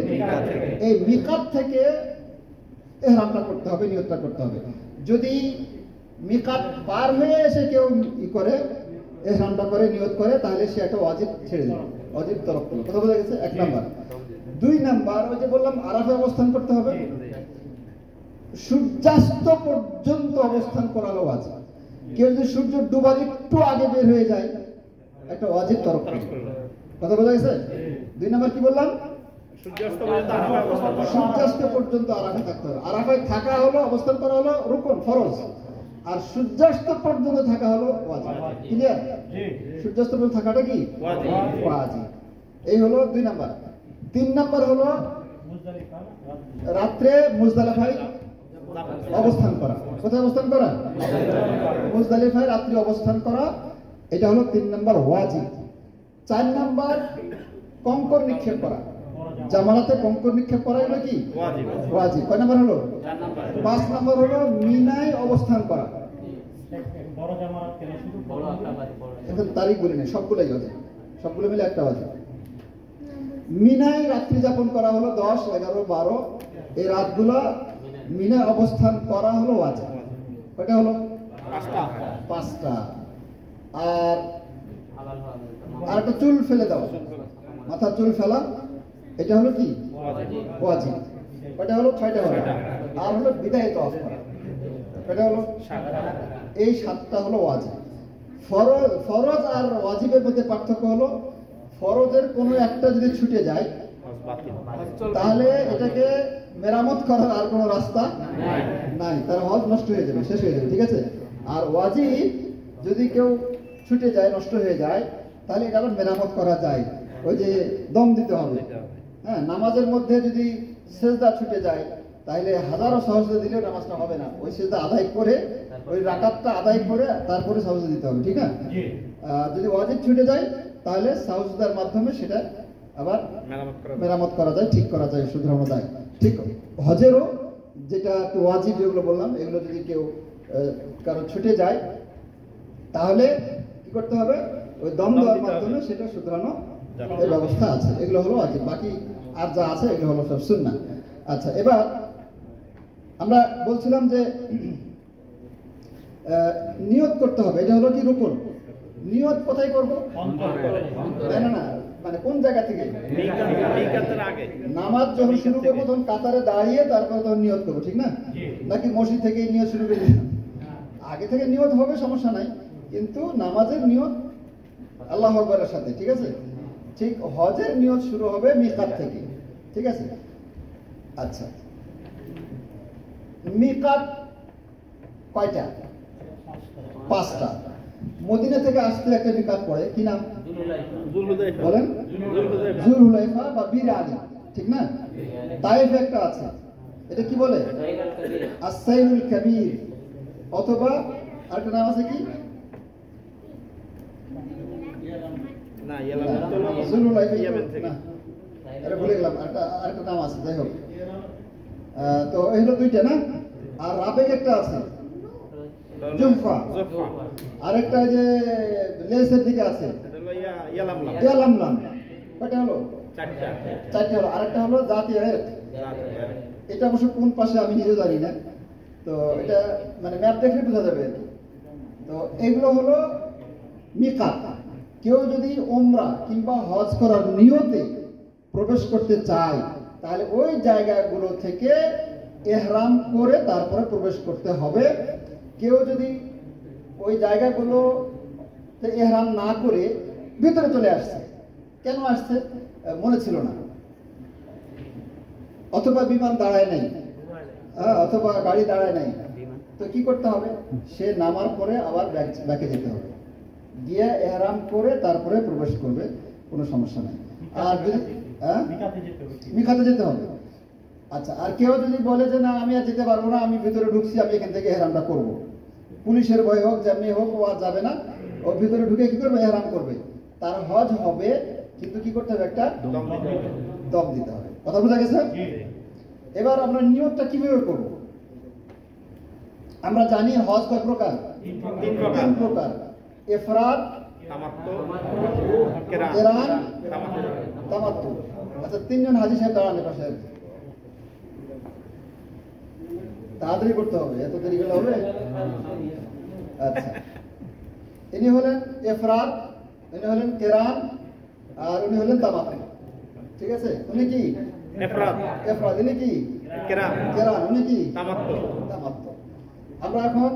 এই মিকাত থেকে ইহরামটা করতে হবে, নিয়তটা করতে হবে। যদি মিকাত পার হয়ে এসে কেউ করে ইহরামটা করে নিয়ত করে, তাহলে সে একটা ওয়াজিব ছেড়ে দেবে, ওয়াজিব তরক করবে। কথা বোঝা গেছে? 1 নাম্বার। 2 নাম্বার ওই যে বললাম আরাফায় অবস্থান করতে হবে, সূর্যাস্ত পর্যন্ত অবস্থান করা হলো ওয়াজিব। কেউ যদি সূর্য ডুবার একটু আগে বের হয়ে যায়, একটা ওয়াজিব তরক করবে। কথা বোঝা গেছে? 2 নাম্বার কি বললাম? সূর্যাস্ত পর্যন্ত আরাফায় থাকতে হবে। আরাফায় থাকা হলো, অবস্থান করা হলো রুকন, ফরজ। আর সূর্যাস্ত পর্যন্ত থাকা হলো ওয়াজিব। ক্লিয়ার? সূর্যাস্ত পর্যন্ত থাকাটা কি? ওয়াজিব। এই হলো 2 নাম্বার। 3 নাম্বার হলো রাত্রে মুজদালিফায় অবস্থান করা। কোথায় অবস্থান করা? মুজদালিফায় রাত্রি অবস্থান করা। এটা হলো 3 নাম্বার ওয়াজিব। 4 নাম্বার কঙ্কর নিক্ষেপ করা। জামারাতে কঙ্কর নিক্ষেপ করা হলো কি? ওয়াজিব। কয় নাম্বার হলো? 5 নাম্বার হলো মিনায় অবস্থান করা। এখন তারিখ বলি না, সবগুলোই ওয়াজিব, সবগুলো মিলে একটা ওয়াজিব। মিনায় রাত্রি যাপন করা হলো 10, 11, 12। এই রাতগুলো মিনায় অবস্থান করা হলো ওয়াজিব। কয়টা হলো? 5টা। আর একটা চুল ফেলে দাও, মাথার চুল ফেলা, এটা হলো কি? ওয়াজিব। কয়টা হলো? 6টা হলো। আর হলো বিদায় তওয়াফ করা। কয়টা হলো? এই 7টা হলো ওয়াজিব। ফরজ আর ওয়াজিবের মধ্যে পার্থক্য হলো, ফরজের কোনো একটা যদি ছুটে যায় তাহলে এটাকে মেরামত করার আর কোনো রাস্তা নাই, তার হজ নষ্ট হয়ে যাবে, শেষ হয়ে যাবে। ঠিক আছে? আর ওয়াজিব যদি কেউ ছুটে যায়, নষ্ট হয়ে যায়, তাহলে এটা আবার মেরামত করা যায়। ওই যে দম দিতে হবে। হ্যাঁ, নামাজের মধ্যে যদি সেজদা ছুটে যায়, তাহলে হাজারো সাজদা দিলেও নামাজটা হবে না। ওই সেজদা আদায় করে, ওই রাকাতটা আদায় করে তারপরে সাজদা দিতে হবে। ঠিক আছে? যদি ওয়াজিব ছুটে যায়, তাহলে সাজদার মাধ্যমে সেটা আবার মেরামত করা যায়, ঠিক করা যায়, শুধরানো যায়। ঠিক হজেরও যেটা ওয়াজিব যেগুলো বললাম, এগুলো যদি কেউ কারো ছুটে যায়, তাহলে কি করতে হবে? ওই দম দেওয়ার মাধ্যমে সেটা শুধরানো এই ব্যবস্থা আছে। এগুলো হলো ওয়াজিব। বাকি আর যা আছে এগুলো হলো সব সুন্নাহ। আচ্ছা, এবার আমরা বলছিলাম যে নিয়ত করতে হবে। এটা হলো কি? রুকন। নিয়ত কোথায় করবো? না, মানে কোন জায়গা থেকে? নামাজ যখন শুরু করবো তখন কাতারে দাঁড়িয়ে তারপর তখন নিয়ত করবো, ঠিক না? নাকি মসজিদ থেকে নিয়ত শুরু করে দিলাম? আগে থেকে নিয়ত হবে, সমস্যা নাই, কিন্তু নামাজের নিয়ত আল্লাহু আকবারের সাথে। ঠিক আছে? ঠিক হজের নিয়ত শুরু হবে মিকাত থেকে। ঠিক আছে? আচ্ছা, মিকাত কয়টা? 5টা। মদিনা থেকে আসতে একটা মিকাত পড়ে, কি নাম বলেন? জুলহুলাইফা বা বীর আলী, ঠিক না? তাইফ একটা আছে, এটা কি বলে? আস-সাইলুল কাবীর, অথবা আরেকটা নাম আছে কি? না, জুলহুলাইফা না, এটা ভুলে গেলাম। আরেকটা নাম আছে, যাই হোক। তো এই হলো 2টা না? আর রাবেক একটা আছে, জুহফা। আরেকটা যে লেসের দিকে আছে, ইয়ালামলাম কয়টা হলো? চারটে হলো। আরেকটা হলো জাতি ইরক। এটা অবশ্য কোন পাশে আমি নিজেও জানি না, তো এটা মানে ম্যাপ দেখলে বোঝা যাবে আর কি। তো এগুলো হলো মিকাত। কেউ যদি উমরা কিংবা হজ করার নিয়তে প্রবেশ করতে চায় তাহলে ওই জায়গাগুলো থেকে ইহরাম করে তারপরে প্রবেশ করতে হবে। কেউ যদি ওই জায়গাগুলোতে ইহরাম না করে ভিতরে চলে আসছে, কেন আসছে মনে ছিল না, অথবা বিমান দাঁড়ায় নাই, অথবা গাড়ি দাঁড়ায় নাই, তো কি করতে হবে? সে নামার পরে আবার ব্যাকে যেতে হবে, গিয়ে ইহরাম করে তারপরে প্রবেশ করবে, কোনো সমস্যা নাই। আর যদি মিকাতে যেতে হবে। আচ্ছা, আর কেউ যদি বলে যে না আমি আর যেতে পারবো না, আমি ভিতরে ঢুকছি, আমি এখান থেকে ইহরামটা করব, পুলিশের ভয় হোক যেমনি হোক ও আর যাবে না, ও ভিতরে ঢুকে কি করবে? ইহরাম করবে। তার হজ হবে, কিন্তু কি করতে হবে? একটা দম দিতে হবে। কথা বোঝা গেছে? এবার আমরা নিয়তটা কিভাবে করব? আমরা জানি হজ কয় প্রকার? তিন প্রকার। ইফরাদ, কিরান, তামাত্তু। আচ্ছা, তিনজন হাজী সাহেব দাঁড়ান পাশে, তাড়াতাড়ি করতে হবে, এত দেরি হলে হবে? আচ্ছা, ইনি হলেন ইফরাদ, ইনি হলেন কিরান, আর উনি হলেন তামাত্তু। ঠিক আছে? উনি কি ইফরাদ, ইনি কি কিরান, উনি কি তামাত্তু। আমরা এখন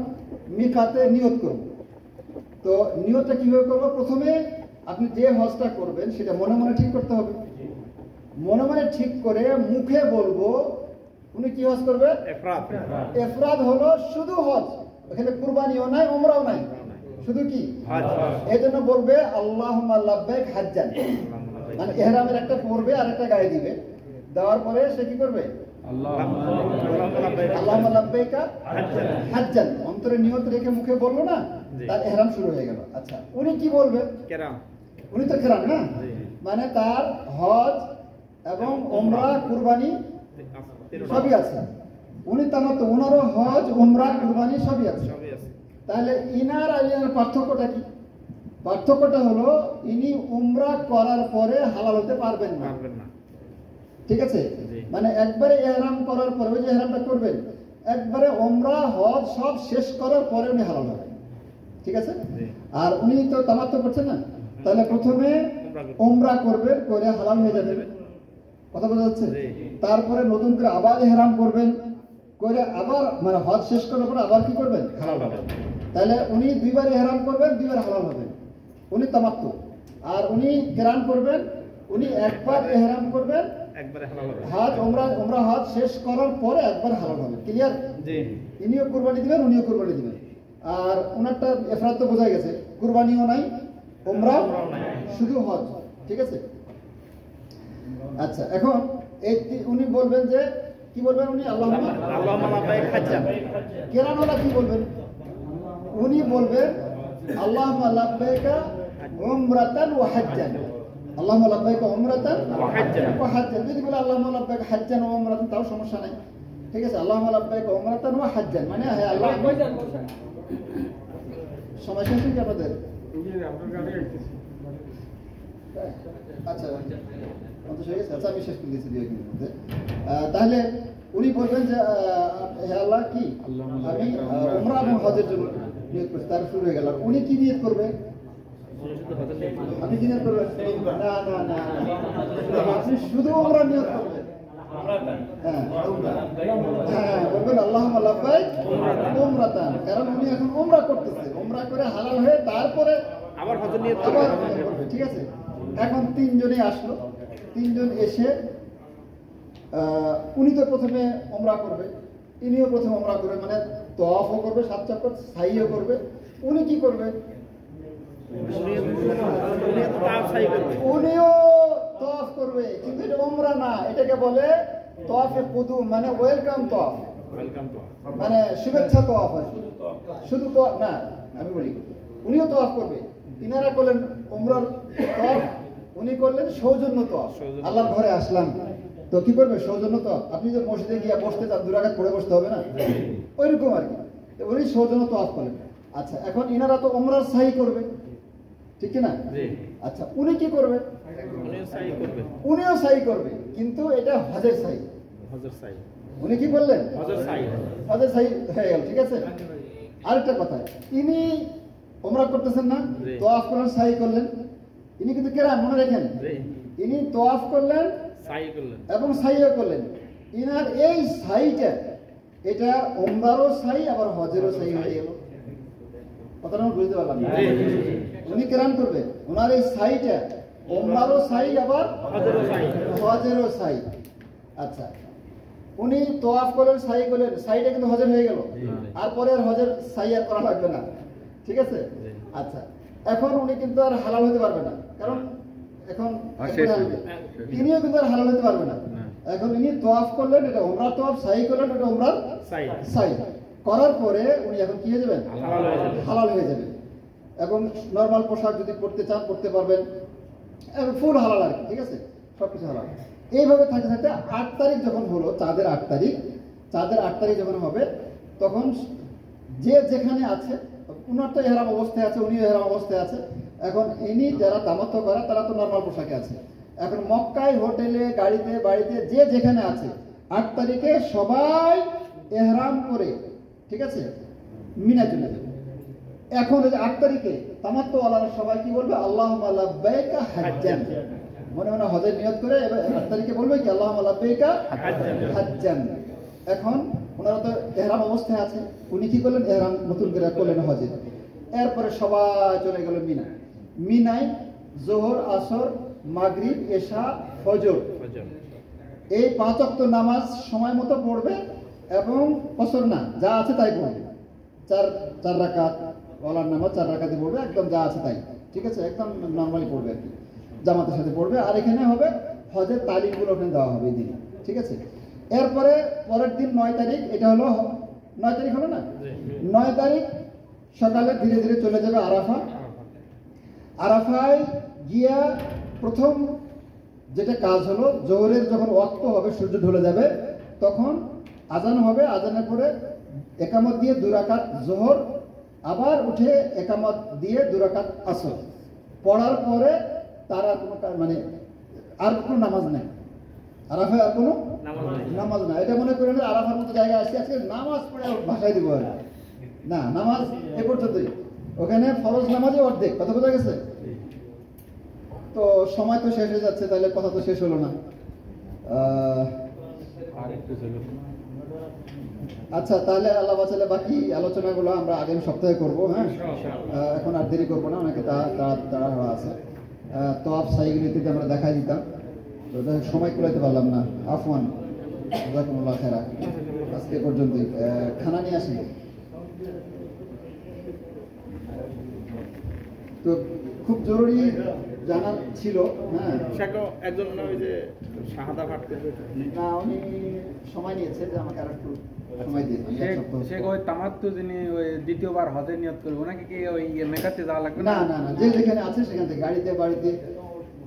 মিকাতে নিয়ত করব। তো নিয়তটা কিভাবে করব? প্রথমে আপনি যে হজটা করবেন সেটা মনে মনে ঠিক করতে হবে। মনে মনে ঠিক করে মুখে বলবো উনি কি হজ করবে? ইফরাদ হলো শুধু হজ, এখানে কুরবানিও নাই, উমরাও নাই, শুধু কি হজ। এজন্য বলবে আল্লাহুম্মা লাব্বাইক হাজ্জান, মানে ইহরামের একটা পরবে আর একটা গায়ে দিবে, দেওয়ার পরে সে কি করবে? আল্লাহুম্মা লাব্বাইকা হাজ্জান, অন্তরে নিয়ত রেখে মুখে বললো না, তার ইহরাম শুরু হয়ে গেল। আচ্ছা, উনি কি বলবে? উনি তো কিরান না, মানে তার হজ এবং উমরা কুরবানি সবই আছে। উনি তামাত্তু, ওনারও হজ উমরা কুরবানি সবই আছে। তাহলে ইনার আর ইনার পার্থক্যটা কি? পার্থক্যটা হলো ইনি উমরা করার পরে হালাল হতে পারবেন না। ঠিক আছে? মানে একবারে ইহরাম করার পরে, ওই যে ইহরামটা করবেন, একবারে উমরা হজ সব শেষ করার পরে উনি হালাল হবেন। ঠিক আছে? আর উনি তো তামাত্তু করছেন না, তাহলে প্রথমে উমরা করবেন, করে হালাল হয়ে যাবে। কথা বোঝা যাচ্ছে? তারপরে নতুন করে আবার ইহরাম করবেন, করে আবার মানে হজ শেষ করার পরে আবার কি করবেন? হালাল হবেন। তাহলে উনি দুইবার ইহরাম করবেন, দুইবার হালাল হবেন, উনি তামাত্তু। আর উনি কিরান করবেন, উনি একবার ইহরাম করবেন, হজ উমরা হজ শেষ করার পরে একবার হালাল হবে। ক্লিয়ার? ইনিও কুরবানি দিবেন, উনিও কুরবানি দিবেন। আর ওনারটা ইফরাদ তো বোঝা গেছে, কুরবানিও নাই, উমরা শুধু হজ। ঠিক আছে? আচ্ছা, এখন এই উনি বলবেন যে কি বলবেন? উনি আল্লাহুম্মা লাব্বাইক হাজ্জান। কিরানওয়ালা কি বলবেন? উনি বলবেন আল্লাহুম্মা লাব্বাইকা উমরাতান ওয়া হাজ্জান। আল্লাহুম্মা লাব্বাইকা উমরাতান ওয়া হাজ্জান। যদি বলে আল্লাহুম্মা লাব্বাইকা হাজ্জান ওয়া উমরাতান, তাও সমস্যা নাই। ঠিক আছে? আল্লাহুম্মা লাব্বাইকা উমরাতান ওয়া হাজ্জান মানে হ্যাঁ আল্লাহ। সময় শেষ হয়ে আপনাদের? আচ্ছা, আচ্ছা, আমি শেষ করে দিয়েছি দুই একদিনের মধ্যে। তাহলে উনি বলবেন যে হে আল্লাহ, কি আমি উমরা এবং হজের জন্য নিয়ত করছি, তার শুরু হয়ে গেল। উনি কি নিয়ত করবে? আপনি কি নিয়ত করবেন? না না না, আপনি শুধু উমরা নিয়ত করবেন। বলবেন আল্লাহুম্মা লাব্বাইক উমরাতান, কারণ উনি এখন উমরা করতেছে, উমরা করে হালাল হয়ে তারপরে আবার হজের নিয়ত করবে। ঠিক আছে? এখন তিনজনই আসলো, তিনজন এসে উনি তো প্রথমে উমরা করবে, ইনিও প্রথমে উমরা করবে, মানে তওয়াফও করবে, 7 চক্কর সাইও করবে। উনি কি করবে? উনিও তওয়াফ করবে, কিন্তু এটা উমরা না, এটাকে বলে তওয়াফে কুদুম, মানে ওয়েলকাম তওয়াফ, মানে শুভেচ্ছা তওয়াফ। শুধু তওয়াফ না, আমি বলি উনিও তওয়াফ করবে। ইনারা করলেন উমরার তওয়াফ, উনি করলেন সৌজন্য তওয়াফ। আল্লাহর ঘরে আসলাম, তো কি করবে? সৌজন্য তওয়াফ। আপনি যে মসজিদে গিয়ে বসতে চান, 2 রাকাত পড়ে বসতে হবে না, ওইরকম আর কি। উনি সৌজন্য তওয়াফ করলেন। আচ্ছা, এখন ইনারা তো উমরার সাই করবে, ঠিক কি না? জি। আচ্ছা, উনি কি করবে? উনিও সাই করবে। উনিও সাই করবে, কিন্তু এটা হজের সাই। হজর সাই। উনি কি বললেন? হজর সাই। হজের সাই হয়ে গেল, ঠিক আছে। আরেকটা কথা, ইনি ওমরা করতেছেন না, জি। তোয়াফ করলেন, সাই করলেন, ইনি কিন্তু কেরাম, মনে রাখেন, জি। ইনি তোয়াফ করলেন সাই করলেন। এবং সাইও করলেন। ইনার এই সাইটা, এটা ওমরারও সাই আবার হজেরও সাই হয়ে গেল। কথাটা আমরা বুঝতে পারলাম না? জি। উনি কেরাম করবে, ওনার এই সাইটা ওমরারও সাই আবার হজরও সাই। হজেরও সাই। আচ্ছা, উনি তোয়াফ করলেন, সাই করলেন, সাইটা কিন্তু হজের হয়ে গেল, আর পরে আর হজের সাই আর করা লাগবে না, ঠিক আছে। আচ্ছা, এখন উনি কিন্তু আর হালাল হতে পারবে না, কারণ এখন তিনিও কিন্তু আর হালাল হতে পারবে না। এখন ইনি তোয়াফ করলেন, এটা ওমরা তোয়াফ, সাই করলেন, এটা ওমরার সাই। সাই করার পরে উনি এখন কি হয়ে যাবেন? হালাল হয়ে যাবেন। হালাল হয়ে যাবে। এবং নরমাল পোশাক যদি পরতে চান পরতে পারবেন, ফুল হালাল আর কি, ঠিক আছে, সবকিছু হালাল। এইভাবে থাকতে থাকতে 8 তারিখ যখন হলো, চাঁদের 8 তারিখ, চাঁদের 8 তারিখ যখন হবে, তখন যে যেখানে আছে, উনার তো এহরাম অবস্থায় আছে, উনিও এহরাম অবস্থায় আছে। এখন ইনি যারা তামাত্তু করে তারা তো নরমাল পোশাকে আছে। এখন মক্কায়, হোটেলে, গাড়িতে, বাড়িতে, যে যেখানে আছে, 8 তারিখে সবাই এহরাম করে, ঠিক আছে, মিনা চলে যাবে। এখন এই যে 8 তারিখে তামাত্তু ওয়ালারা সবাই কি বলবে? আল্লাহুম্মা লাব্বাইকা হাজ্জান, মনে মনে হজের নিয়ত করে এবার 8 তারিখে বলবে কি? আল্লাহুম্মা লাব্বাইকা হাজ্জান। এখন ওনারা তো এহরাম অবস্থায় আছে, উনি কি করলেন? এহরাম নতুন করে করলেন হজে। এরপরে সবাই চলে গেল মিনা। মিনায় জোহর, আসর, মাগরিব, এশা, ফজর, এই 5 ওয়াক্ত নামাজ সময় মতো পড়বে এবং কসর না, যা আছে তাই পড়বে। 4 রাকাত ওয়ালার নামাজ 4 রাকাতে পড়বে, একদম যা আছে তাই, ঠিক আছে, একদম নর্মালি পড়বে আর কি, জামাতের সাথে পড়বে। আর এখানে হবে হজের তালিমগুলো ওখানে দেওয়া হবে এই দিন, ঠিক আছে। এরপরে পরের দিন 9 তারিখ, এটা হলো 9 তারিখ হলো না? 9 তারিখ সকালে ধীরে ধীরে চলে যাবে আরাফা। আরাফায় গিয়া প্রথম যেটা কাজ হলো, জোহরের যখন ওয়াক্ত হবে, সূর্য ঢলে যাবে, তখন আজান হবে। আজানের পরে একামত দিয়ে 2 রাকাত জোহর, আবার উঠে একামত দিয়ে 2 রাকাত আসর পড়ার পরে তার আর কোনো মানে আর কোনো নামাজ নেই। আরাফায় আর কোনো নামাজ না। এটা মনে করেন আরাফার মতো জায়গায় আসছে, আজকে নামাজ পড়ে ভাষায় দিব আর না, নামাজ এ পর্যন্তই। ওখানে ফরজ নামাজই অর্ধেক, কথা বোঝা গেছে? তো সময় তো শেষ হয়ে যাচ্ছে, তাহলে কথা তো শেষ হলো না। আচ্ছা, তাহলে আল্লাহ বাঁচালে বাকি আলোচনাগুলো আমরা আগামী সপ্তাহে করব। হ্যাঁ, এখন আর দেরি করবো না, অনেকে তাড়াহুড়া আছে। তোয়াফ সাইগুলিতে আমরা দেখাই দিতাম, তো সময় কুলাইতে পারলাম না, আফওয়ান, জাযাকুমুল্লাহ খায়রা। আজকে পর্যন্তই। খানা নিয়ে আসি। তো খুব জরুরি জানার ছিল। হ্যাঁ, একজন ওই যে শাহাদা পাঠ করবে না, উনি সময় নিয়েছে যে আমাকে আর একটু সময় দিয়ে দিন। সে ওই তামাত্তু যিনি ওই দ্বিতীয়বার হজের নিয়ত করবে, ওনাকে কি ওই মেকাতে যাওয়া লাগবে? না না না, যে যেখানে আছে সেখান থেকে, গাড়িতে, বাড়িতে,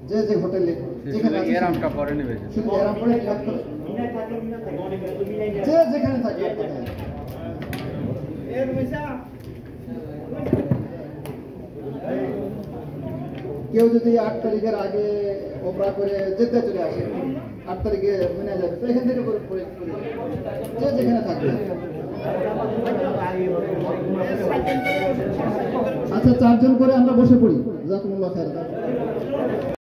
যে যে হোটেলে যেখানে আছে এরামটা পরে নেবে, শুধু এরাম করে নিয়ত করে, যে যেখানে থাকে। কেউ যদি 8 তারিখের আগে ওমরা করে যেতে চলে আসে, 8 তারিখে মেনে যাবে, তো এখান থেকে করে যে যেখানে থাকবে। আচ্ছা, 4 জন করে আমরা বসে পড়ি। জাযাকুমুল্লাহ খায়রান।